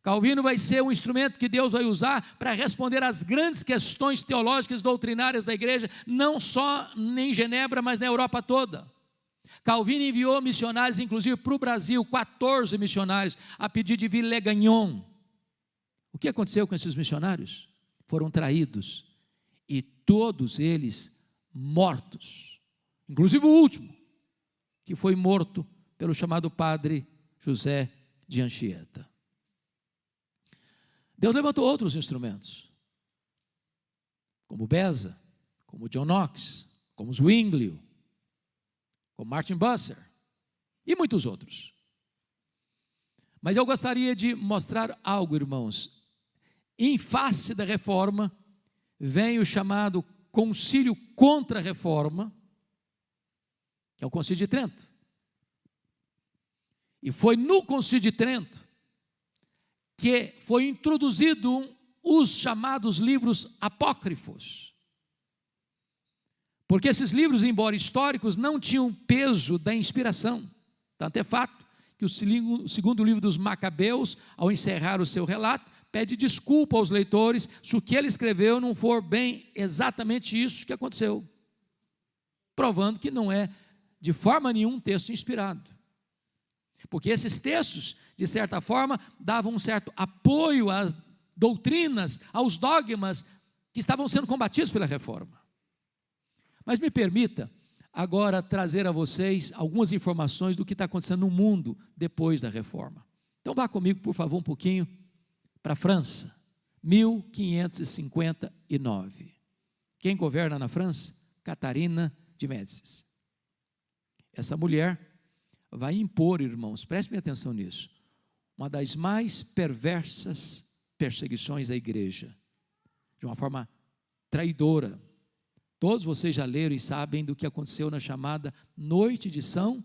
Calvino vai ser um instrumento que Deus vai usar para responder às grandes questões teológicas e doutrinárias da igreja, não só em Genebra, mas na Europa toda. Calvino enviou missionários, inclusive para o Brasil, 14 missionários, a pedido de Villegagnon. O que aconteceu com esses missionários? Foram traídos, e todos eles mortos, inclusive o último, que foi morto pelo chamado padre José de Anchieta. Deus levantou outros instrumentos, como Beza, como John Knox, como Zwinglio, como Martin Bucer e muitos outros. Mas eu gostaria de mostrar algo, irmãos. Em face da reforma, vem o chamado Concílio contra a Reforma, que é o Concílio de Trento. E foi no Concílio de Trento que foi introduzido os chamados livros apócrifos. Porque esses livros, embora históricos, não tinham peso da inspiração. Tanto é fato que o segundo livro dos Macabeus, ao encerrar o seu relato, pede desculpa aos leitores se o que ele escreveu não for bem exatamente isso que aconteceu, provando que não é de forma nenhuma um texto inspirado. Porque esses textos, de certa forma, davam um certo apoio às doutrinas, aos dogmas que estavam sendo combatidos pela reforma. Mas me permita agora trazer a vocês algumas informações do que está acontecendo no mundo depois da reforma. Então vá comigo, por favor, um pouquinho para a França, 1559. Quem governa na França? Catarina de Médicis. Essa mulher vai impor, irmãos, prestem atenção nisso, uma das mais perversas perseguições à igreja, de uma forma traidora. Todos vocês já leram e sabem do que aconteceu na chamada Noite de São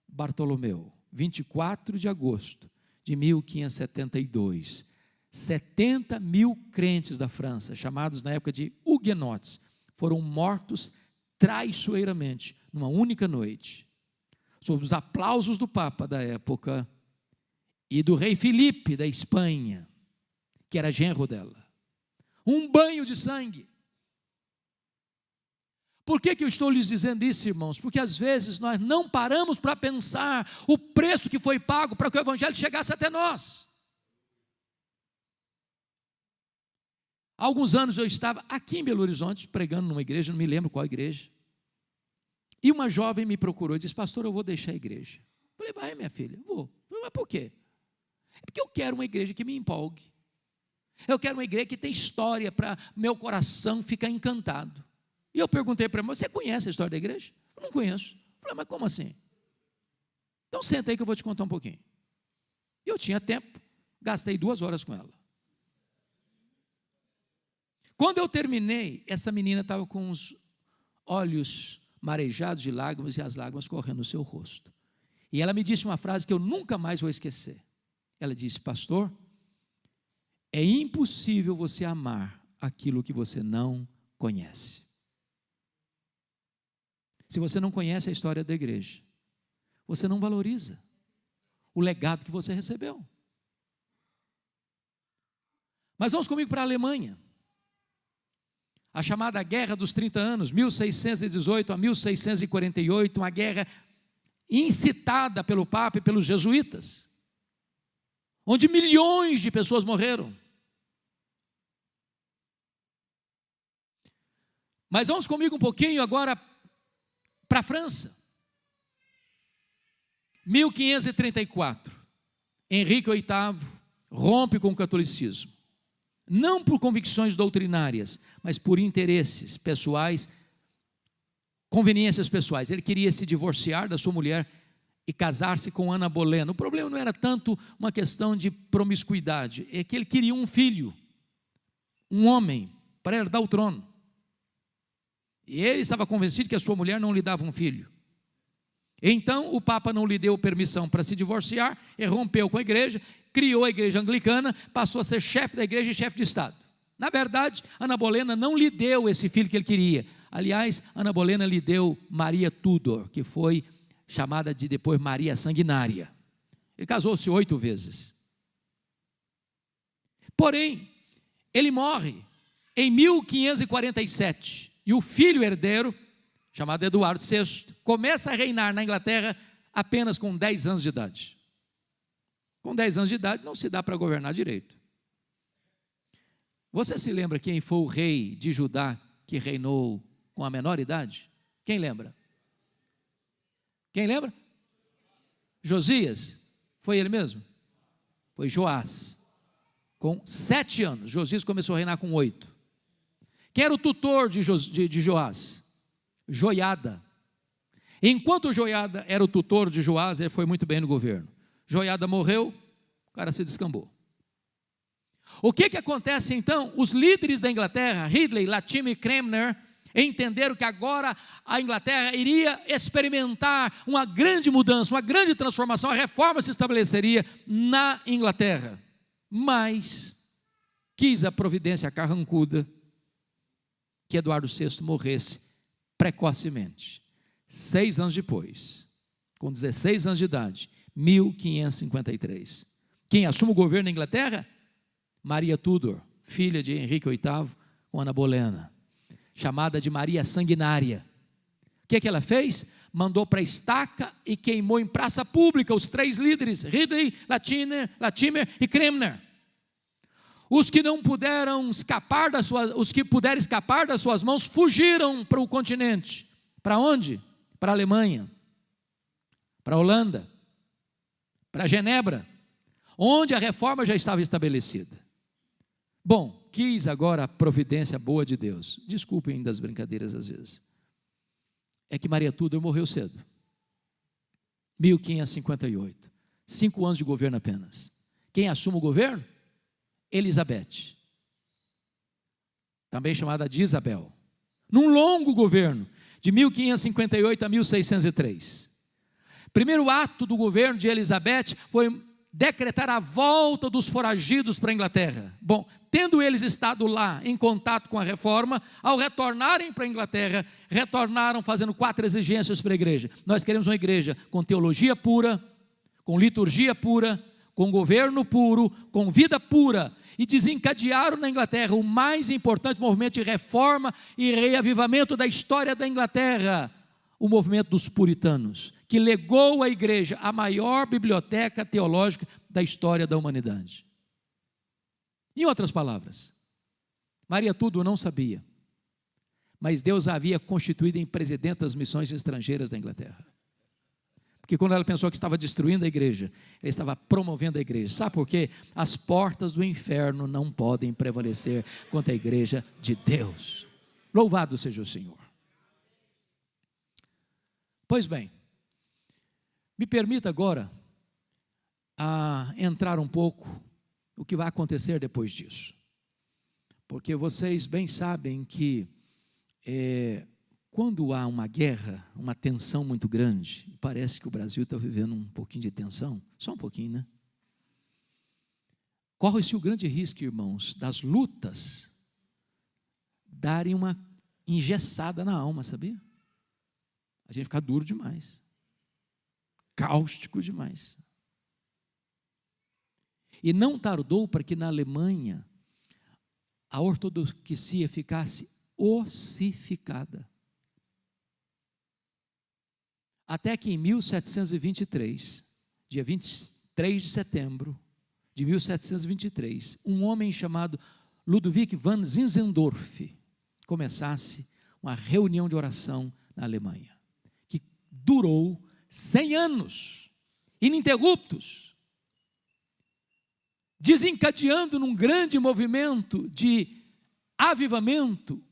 Bartolomeu, 24 de agosto de 1572. 70 mil crentes da França, chamados na época de huguenotes, foram mortos traiçoeiramente, numa única noite, sob os aplausos do Papa da época e do rei Filipe da Espanha, que era genro dela. Um banho de sangue. Por que eu estou lhes dizendo isso, irmãos? Porque às vezes nós não paramos para pensar o preço que foi pago para que o evangelho chegasse até nós. Há alguns anos eu estava aqui em Belo Horizonte, pregando numa igreja, não me lembro qual igreja, e uma jovem me procurou e disse: pastor, eu vou deixar a igreja. Eu falei: vai, minha filha, vou. Eu falei: mas por quê? É porque eu quero uma igreja que me empolgue, eu quero uma igreja que tem história para meu coração ficar encantado. E eu perguntei para ela: você conhece a história da igreja? Eu não conheço. Eu falei: mas como assim? Então senta aí que eu vou te contar um pouquinho. Eu tinha tempo, gastei 2 horas com ela. Quando eu terminei, essa menina estava com os olhos marejados de lágrimas e as lágrimas correndo no seu rosto. E ela me disse uma frase que eu nunca mais vou esquecer. Ela disse: pastor, é impossível você amar aquilo que você não conhece. Se você não conhece a história da igreja, você não valoriza o legado que você recebeu. Mas vamos comigo para a Alemanha. A chamada Guerra dos 30 Anos, 1618 a 1648, uma guerra incitada pelo Papa e pelos jesuítas, onde milhões de pessoas morreram. Mas vamos comigo um pouquinho agora para a França. 1534, Henrique VIII rompe com o catolicismo, não por convicções doutrinárias, mas por interesses pessoais, conveniências pessoais. Ele queria se divorciar da sua mulher e casar-se com Ana Bolena. O problema não era tanto uma questão de promiscuidade, é que ele queria um filho, um homem, para herdar o trono. E ele estava convencido que a sua mulher não lhe dava um filho. Então o Papa não lhe deu permissão para se divorciar, e rompeu com a igreja, criou a igreja anglicana, passou a ser chefe da igreja e chefe de Estado. Na verdade, Ana Bolena não lhe deu esse filho que ele queria. Aliás, Ana Bolena lhe deu Maria Tudor, que foi chamada de depois Maria Sanguinária. Ele casou-se 8 vezes. Porém, ele morre em 1547, e o filho herdeiro, chamado Eduardo VI, começa a reinar na Inglaterra apenas com 10 anos de idade. Com 10 anos de idade não se dá para governar direito. Você se lembra quem foi o rei de Judá que reinou com a menor idade? Quem lembra? Quem lembra? Josias. Foi ele mesmo? Foi Joás. Com 7 anos. Josias começou a reinar com 8. Quem era o tutor de Joás? Joiada. Enquanto Joiada era o tutor de Joás, ele foi muito bem no governo. Joiada morreu, o cara se descambou. O que acontece então? Os líderes da Inglaterra, Ridley, Latimer e Cranmer, entenderam que agora a Inglaterra iria experimentar uma grande mudança, uma grande transformação, a reforma se estabeleceria na Inglaterra. Mas quis a providência carrancuda que Eduardo VI morresse precocemente. 6 anos depois, com 16 anos de idade, 1553. Quem assume o governo da Inglaterra? Maria Tudor, filha de Henrique VIII, com Ana Bolena, chamada de Maria Sanguinária. O que ela fez? Mandou para a estaca e queimou em praça pública os 3 líderes, Ridley, Latimer e Cranmer. Os que não puderam escapar os que puderam escapar das suas mãos fugiram para o continente. Para onde? Para a Alemanha, para a Holanda, para Genebra, onde a reforma já estava estabelecida. Bom, quis agora a providência boa de Deus. Desculpem das brincadeiras às vezes. É que Maria Tudor morreu cedo. 1558. 5 anos de governo apenas. Quem assume o governo? Elizabeth, também chamada de Isabel, num longo governo, de 1558 a 1603. Primeiro ato do governo de Elizabeth foi decretar a volta dos foragidos para a Inglaterra. Bom, tendo eles estado lá em contato com a reforma, ao retornarem para a Inglaterra, retornaram fazendo 4 exigências para a igreja. Nós queremos uma igreja com teologia pura, com liturgia pura, com governo puro, com vida pura, e desencadearam na Inglaterra o mais importante movimento de reforma e reavivamento da história da Inglaterra, o movimento dos puritanos, que legou à igreja a maior biblioteca teológica da história da humanidade. Em outras palavras, Maria Tudor não sabia, mas Deus a havia constituído em presidente das missões estrangeiras da Inglaterra. Porque quando ela pensou que estava destruindo a igreja, ela estava promovendo a igreja. Sabe por quê? As portas do inferno não podem prevalecer contra a igreja de Deus. Louvado seja o Senhor. Pois bem, me permita agora entrar um pouco o que vai acontecer depois disso. porque vocês bem sabem que quando há uma guerra, uma tensão muito grande, parece que o Brasil está vivendo um pouquinho de tensão, só um pouquinho, né? Corre-se o grande risco, irmãos, das lutas darem uma engessada na alma, sabia? A gente fica duro demais, cáustico demais. E não tardou para que na Alemanha a ortodoxia ficasse ossificada. Até que em 1723, dia 23 de setembro de 1723, um homem chamado Ludwig von Zinzendorf começasse uma reunião de oração na Alemanha, que durou 100 anos, ininterruptos, desencadeando num grande movimento de avivamento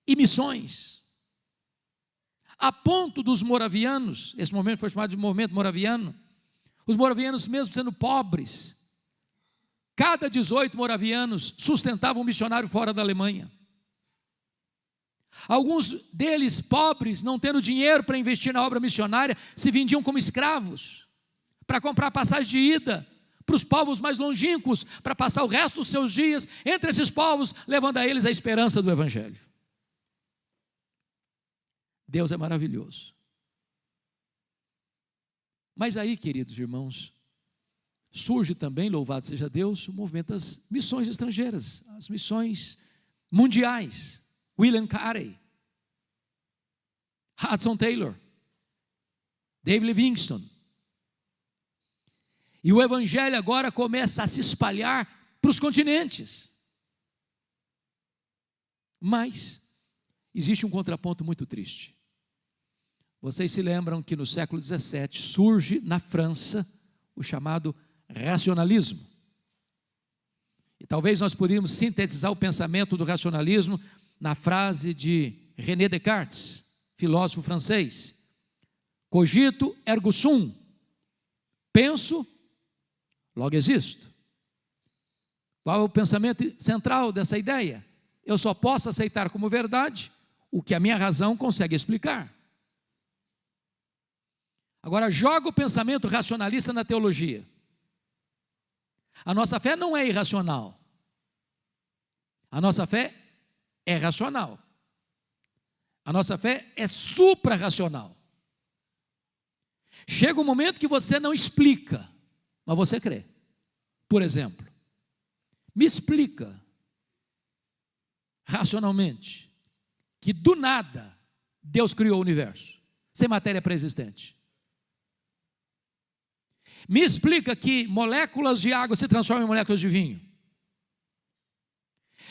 e missões, a ponto dos moravianos, esse momento foi chamado de movimento moraviano, os moravianos mesmo sendo pobres, cada 18 moravianos sustentavam um missionário fora da Alemanha. Alguns deles, pobres, não tendo dinheiro para investir na obra missionária, se vendiam como escravos, para comprar passagem de ida, para os povos mais longínquos, para passar o resto dos seus dias entre esses povos, levando a eles a esperança do Evangelho. Deus é maravilhoso. Mas aí, queridos irmãos, surge também, louvado seja Deus, o movimento das missões estrangeiras, as missões mundiais. William Carey, Hudson Taylor, David Livingstone. E o Evangelho agora começa a se espalhar para os continentes. Mas existe um contraponto muito triste. Vocês se lembram que no século XVII surge na França o chamado racionalismo. E talvez nós poderíamos sintetizar o pensamento do racionalismo na frase de René Descartes, filósofo francês: cogito ergo sum, penso, logo existo. Qual é o pensamento central dessa ideia? Eu só posso aceitar como verdade o que a minha razão consegue explicar. Agora, joga o pensamento racionalista na teologia. A nossa fé não é irracional. A nossa fé é racional. A nossa fé é supra-racional. Chega um momento que você não explica, mas você crê. Por exemplo, me explica racionalmente que do nada Deus criou o universo, sem matéria pré-existente. Me explica que moléculas de água se transformam em moléculas de vinho.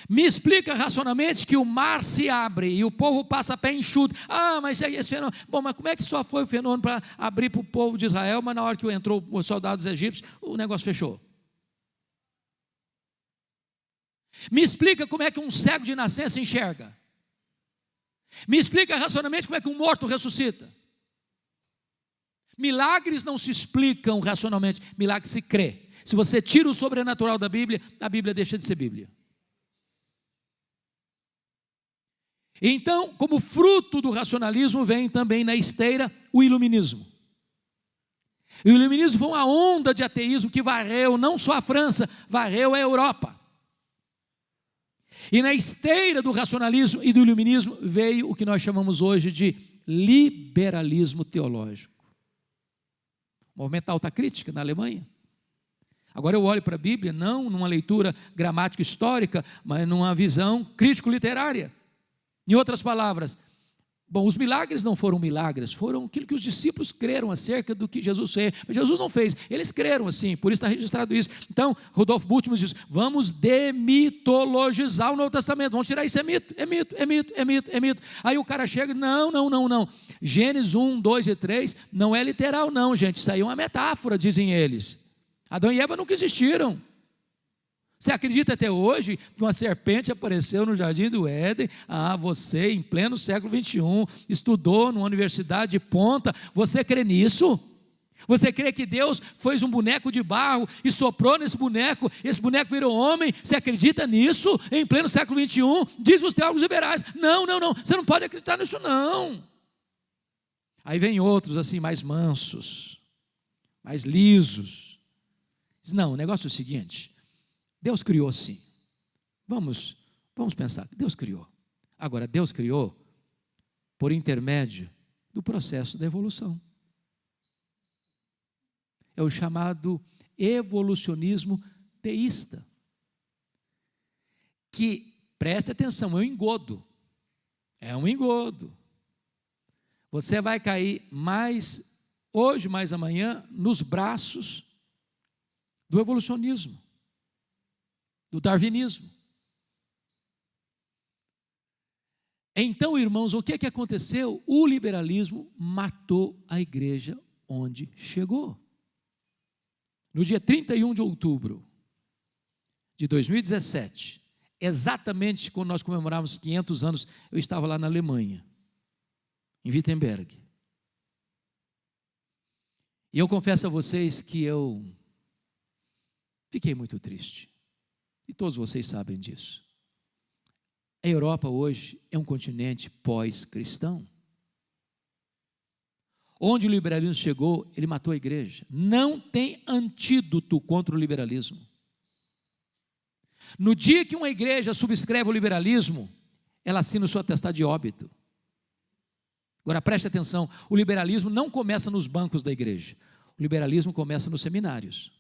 Me explica racionalmente que o mar se abre e o povo passa a pé enxuto. Ah, mas é esse fenômeno. Bom, mas como é que só foi o fenômeno para abrir para o povo de Israel, mas na hora que entrou os soldados egípcios, o negócio fechou? Me explica como é que um cego de nascença enxerga. Me explica racionalmente como é que um morto ressuscita. Milagres não se explicam racionalmente, milagres se crê. Se você tira o sobrenatural da Bíblia, a Bíblia deixa de ser Bíblia. Então, como fruto do racionalismo, vem também na esteira o iluminismo. E o iluminismo foi uma onda de ateísmo que varreu não só a França, varreu a Europa. E na esteira do racionalismo e do iluminismo veio o que nós chamamos hoje de liberalismo teológico. Movimento da alta crítica na Alemanha. Agora eu olho para a Bíblia, não numa leitura gramática histórica, mas numa visão crítico-literária. Em outras palavras, bom, os milagres não foram milagres, foram aquilo que os discípulos creram acerca do que Jesus fez. Mas Jesus não fez, eles creram assim, por isso está registrado isso. Então, Rudolf Bultmann diz, vamos demitologizar o Novo Testamento, vamos tirar isso, é mito, é mito, é mito, é mito, é mito. Aí o cara chega, não. Gênesis 1, 2 e 3 não é literal não, gente, isso aí é uma metáfora, dizem eles. Adão e Eva nunca existiram. Você acredita até hoje que uma serpente apareceu no jardim do Éden? Ah, você em pleno século XXI, estudou numa universidade de ponta, você crê nisso? Você crê que Deus fez um boneco de barro e soprou nesse boneco, esse boneco virou homem? Você acredita nisso em pleno século XXI? Diz os teólogos liberais. Não, você não pode acreditar nisso não. Aí vem outros assim, mais mansos, mais lisos. Diz, não, o negócio é o seguinte, Deus criou sim. Vamos pensar, Deus criou. Agora, Deus criou por intermédio do processo da evolução. É o chamado evolucionismo teísta, que, preste atenção, é um engodo. Você vai cair mais hoje, mais amanhã, nos braços do evolucionismo, do darwinismo. Então, irmãos, o que aconteceu? O liberalismo matou a igreja onde chegou. No dia 31 de outubro de 2017, exatamente quando nós comemorávamos 500 anos, eu estava lá na Alemanha, em Wittenberg. E eu confesso a vocês que eu fiquei muito triste. E todos vocês sabem disso. A Europa hoje é um continente pós-cristão. Onde o liberalismo chegou, ele matou a igreja. Não tem antídoto contra o liberalismo. No dia que uma igreja subscreve o liberalismo, ela assina o seu atestado de óbito. Agora preste atenção, o liberalismo não começa nos bancos da igreja. O liberalismo começa nos seminários.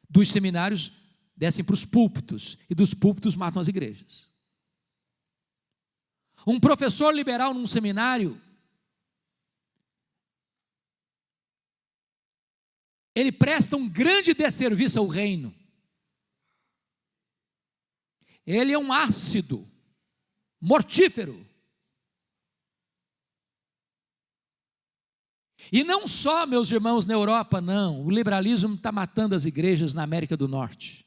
Dos seminários descem para os púlpitos, e dos púlpitos matam as igrejas. Um professor liberal num seminário, ele presta um grande desserviço ao reino. Ele é um ácido mortífero. E não só, meus irmãos, na Europa, não. O liberalismo está matando as igrejas na América do Norte.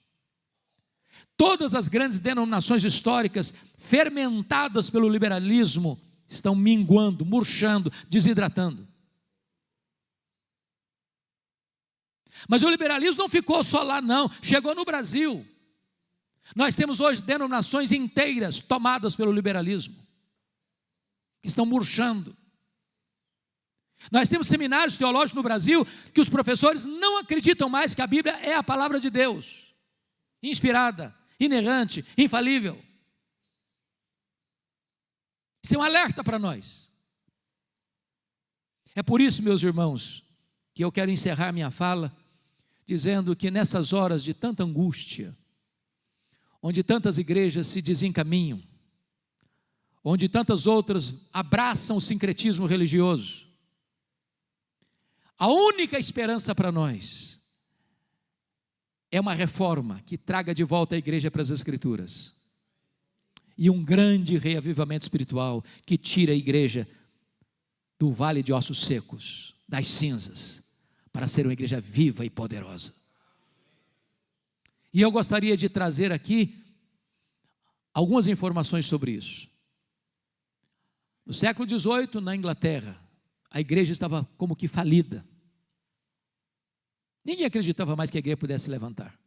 Todas as grandes denominações históricas, fermentadas pelo liberalismo, estão minguando, murchando, desidratando. Mas o liberalismo não ficou só lá não, chegou no Brasil. Nós temos hoje denominações inteiras tomadas pelo liberalismo, que estão murchando. Nós temos seminários teológicos no Brasil, que os professores não acreditam mais que a Bíblia é a palavra de Deus, inspirada, inerrante, infalível. Isso é um alerta para nós. É por isso, meus irmãos, que eu quero encerrar minha fala dizendo que nessas horas de tanta angústia, onde tantas igrejas se desencaminham, onde tantas outras abraçam o sincretismo religioso, a única esperança para nós é uma reforma que traga de volta a igreja para as Escrituras, e um grande reavivamento espiritual que tira a igreja do vale de ossos secos, das cinzas, para ser uma igreja viva e poderosa. E eu gostaria de trazer aqui algumas informações sobre isso. No século XVIII, na Inglaterra, a igreja estava como que falida. Ninguém acreditava mais que a igreja pudesse se levantar.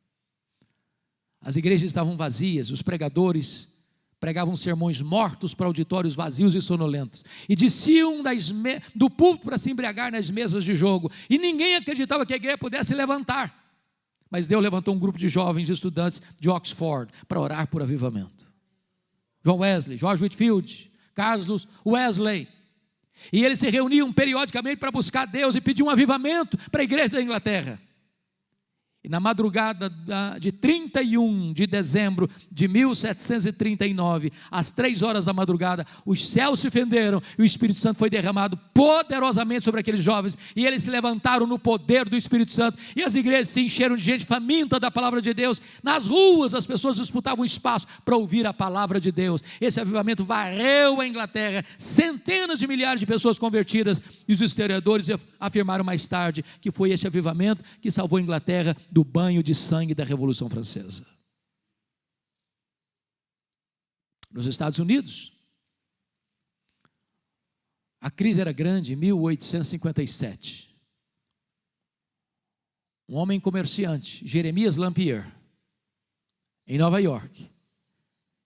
As igrejas estavam vazias, os pregadores pregavam sermões mortos para auditórios vazios e sonolentos, e desciam do púlpito para se embriagar nas mesas de jogo, e ninguém acreditava que a igreja pudesse se levantar. Mas Deus levantou um grupo de jovens estudantes de Oxford para orar por avivamento. John Wesley, George Whitefield, Carlos Wesley, e eles se reuniam periodicamente para buscar Deus e pedir um avivamento para a igreja da Inglaterra. E na madrugada de 31 de dezembro de 1739, às 3 horas da madrugada, os céus se fenderam e o Espírito Santo foi derramado poderosamente sobre aqueles jovens, e eles se levantaram no poder do Espírito Santo, e as igrejas se encheram de gente faminta da palavra de Deus. Nas ruas as pessoas disputavam espaço para ouvir a palavra de Deus. Esse avivamento varreu a Inglaterra, centenas de milhares de pessoas convertidas, e os historiadores afirmaram mais tarde que foi esse avivamento que salvou a Inglaterra do banho de sangue da Revolução Francesa. Nos Estados Unidos, a crise era grande em 1857. um homem comerciante, Jeremias Lampier, em Nova York,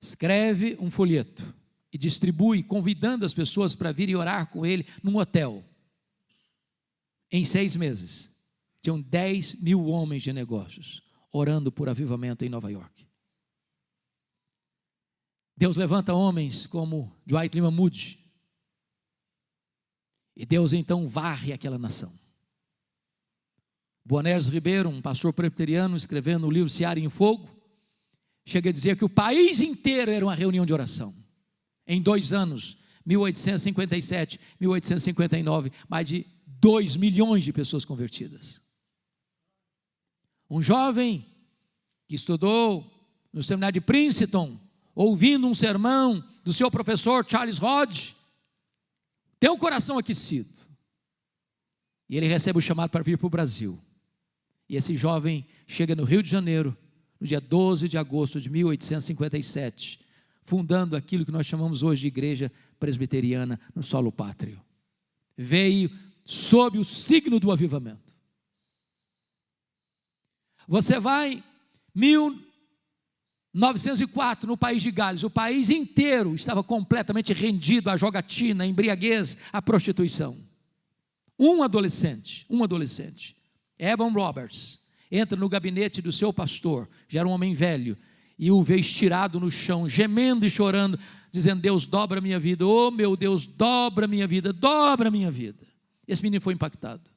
escreve um folheto e distribui, convidando as pessoas para virem orar com ele num hotel. Em 6 meses, tinham 10 mil homens de negócios orando por avivamento em Nova York. Deus levanta homens como Dwight Lyman Moody, e Deus então varre aquela nação. Boanerges Ribeiro, um pastor presbiteriano, escrevendo o livro Seara em Fogo, chega a dizer que o país inteiro era uma reunião de oração. Em 2 anos, 1857, 1859, mais de 2 milhões de pessoas convertidas. Um jovem que estudou no seminário de Princeton, ouvindo um sermão do seu professor Charles Hodge, tem o coração aquecido. E ele recebe o chamado para vir para o Brasil. E esse jovem chega no Rio de Janeiro, no dia 12 de agosto de 1857, fundando aquilo que nós chamamos hoje de Igreja Presbiteriana no solo pátrio. Veio sob o signo do avivamento. Você vai, 1904, no país de Gales, o país inteiro estava completamente rendido à jogatina, à embriaguez, à prostituição. Um adolescente, Evan Roberts, entra no gabinete do seu pastor, já era um homem velho, e o vê estirado no chão, gemendo e chorando, dizendo: Deus, dobra a minha vida, oh meu Deus, dobra a minha vida, dobra a minha vida. Esse menino foi impactado.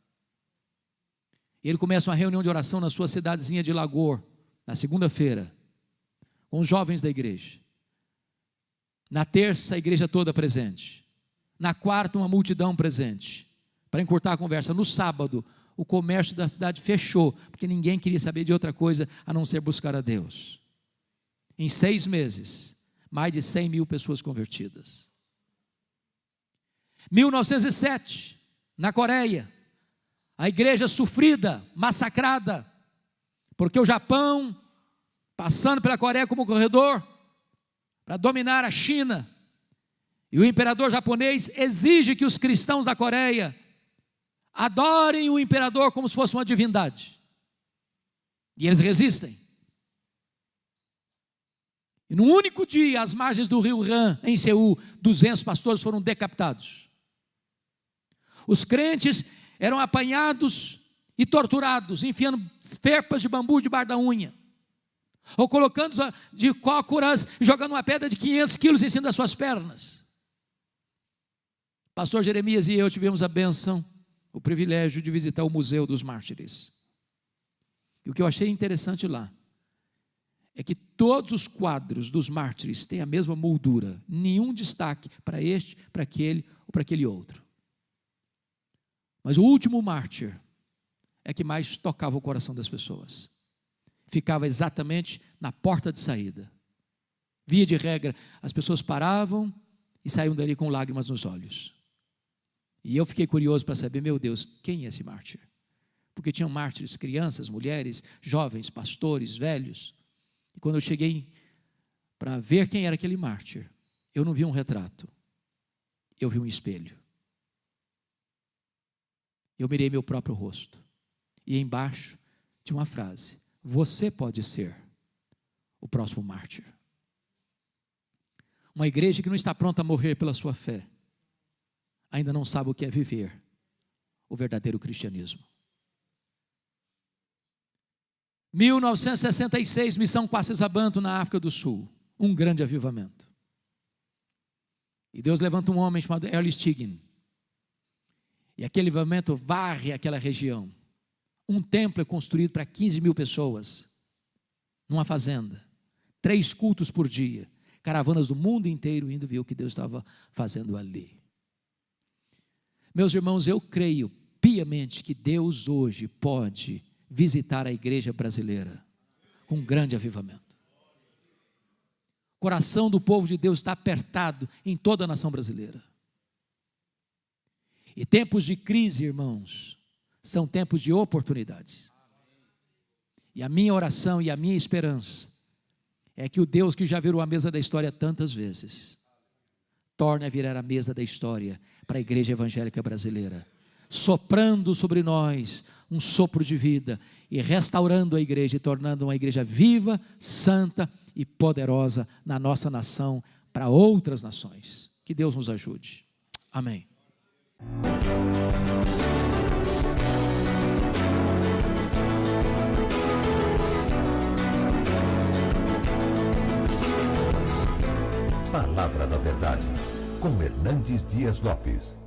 E ele começa uma reunião de oração na sua cidadezinha de Lagoa, na segunda-feira, com os jovens da igreja. Na terça, a igreja toda presente. Na quarta, uma multidão presente, para encurtar a conversa. No sábado, o comércio da cidade fechou, porque ninguém queria saber de outra coisa a não ser buscar a Deus. Em 6 meses, mais de 100 mil pessoas convertidas. 1907, na Coreia, a igreja sofrida, massacrada, porque o Japão, passando pela Coreia como corredor, para dominar a China, e o imperador japonês exige que os cristãos da Coreia adorem o imperador como se fosse uma divindade, e eles resistem. E num único dia, às margens do rio Han, em Seul, 200 pastores foram decapitados. Os crentes eram apanhados e torturados, enfiando ferpas de bambu debaixo da unha, ou colocando de cócoras, jogando uma pedra de 500 quilos em cima das suas pernas. Pastor Jeremias e eu tivemos a bênção, o privilégio de visitar o Museu dos Mártires. E o que eu achei interessante lá é que todos os quadros dos mártires têm a mesma moldura, nenhum destaque para este, para aquele ou para aquele outro. Mas o último mártir é que mais tocava o coração das pessoas. Ficava exatamente na porta de saída. Via de regra, as pessoas paravam e saíam dali com lágrimas nos olhos. E eu fiquei curioso para saber, meu Deus, quem é esse mártir? Porque tinham mártires, crianças, mulheres, jovens, pastores, velhos. E quando eu cheguei para ver quem era aquele mártir, eu não vi um retrato, eu vi um espelho. Eu mirei meu próprio rosto, e embaixo tinha uma frase: você pode ser o próximo mártir. Uma igreja que não está pronta a morrer pela sua fé, ainda não sabe o que é viver o verdadeiro cristianismo. 1966, missão Quacesabanto, na África do Sul, um grande avivamento. E Deus levanta um homem chamado Earl Stiggin, e aquele avivamento varre aquela região. Um templo é construído para 15 mil pessoas, numa fazenda, 3 cultos por dia, caravanas do mundo inteiro indo ver o que Deus estava fazendo ali. Meus irmãos, eu creio piamente que Deus hoje pode visitar a igreja brasileira com um grande avivamento. O coração do povo de Deus está apertado em toda a nação brasileira. E tempos de crise, irmãos, são tempos de oportunidades. E a minha oração e a minha esperança é que o Deus que já virou a mesa da história tantas vezes, torne a virar a mesa da história para a igreja evangélica brasileira. soprando sobre nós um sopro de vida e restaurando a igreja e tornando uma igreja viva, santa e poderosa na nossa nação, para outras nações. Que Deus nos ajude. Amém. Palavra da Verdade, com Hernandes Dias Lopes.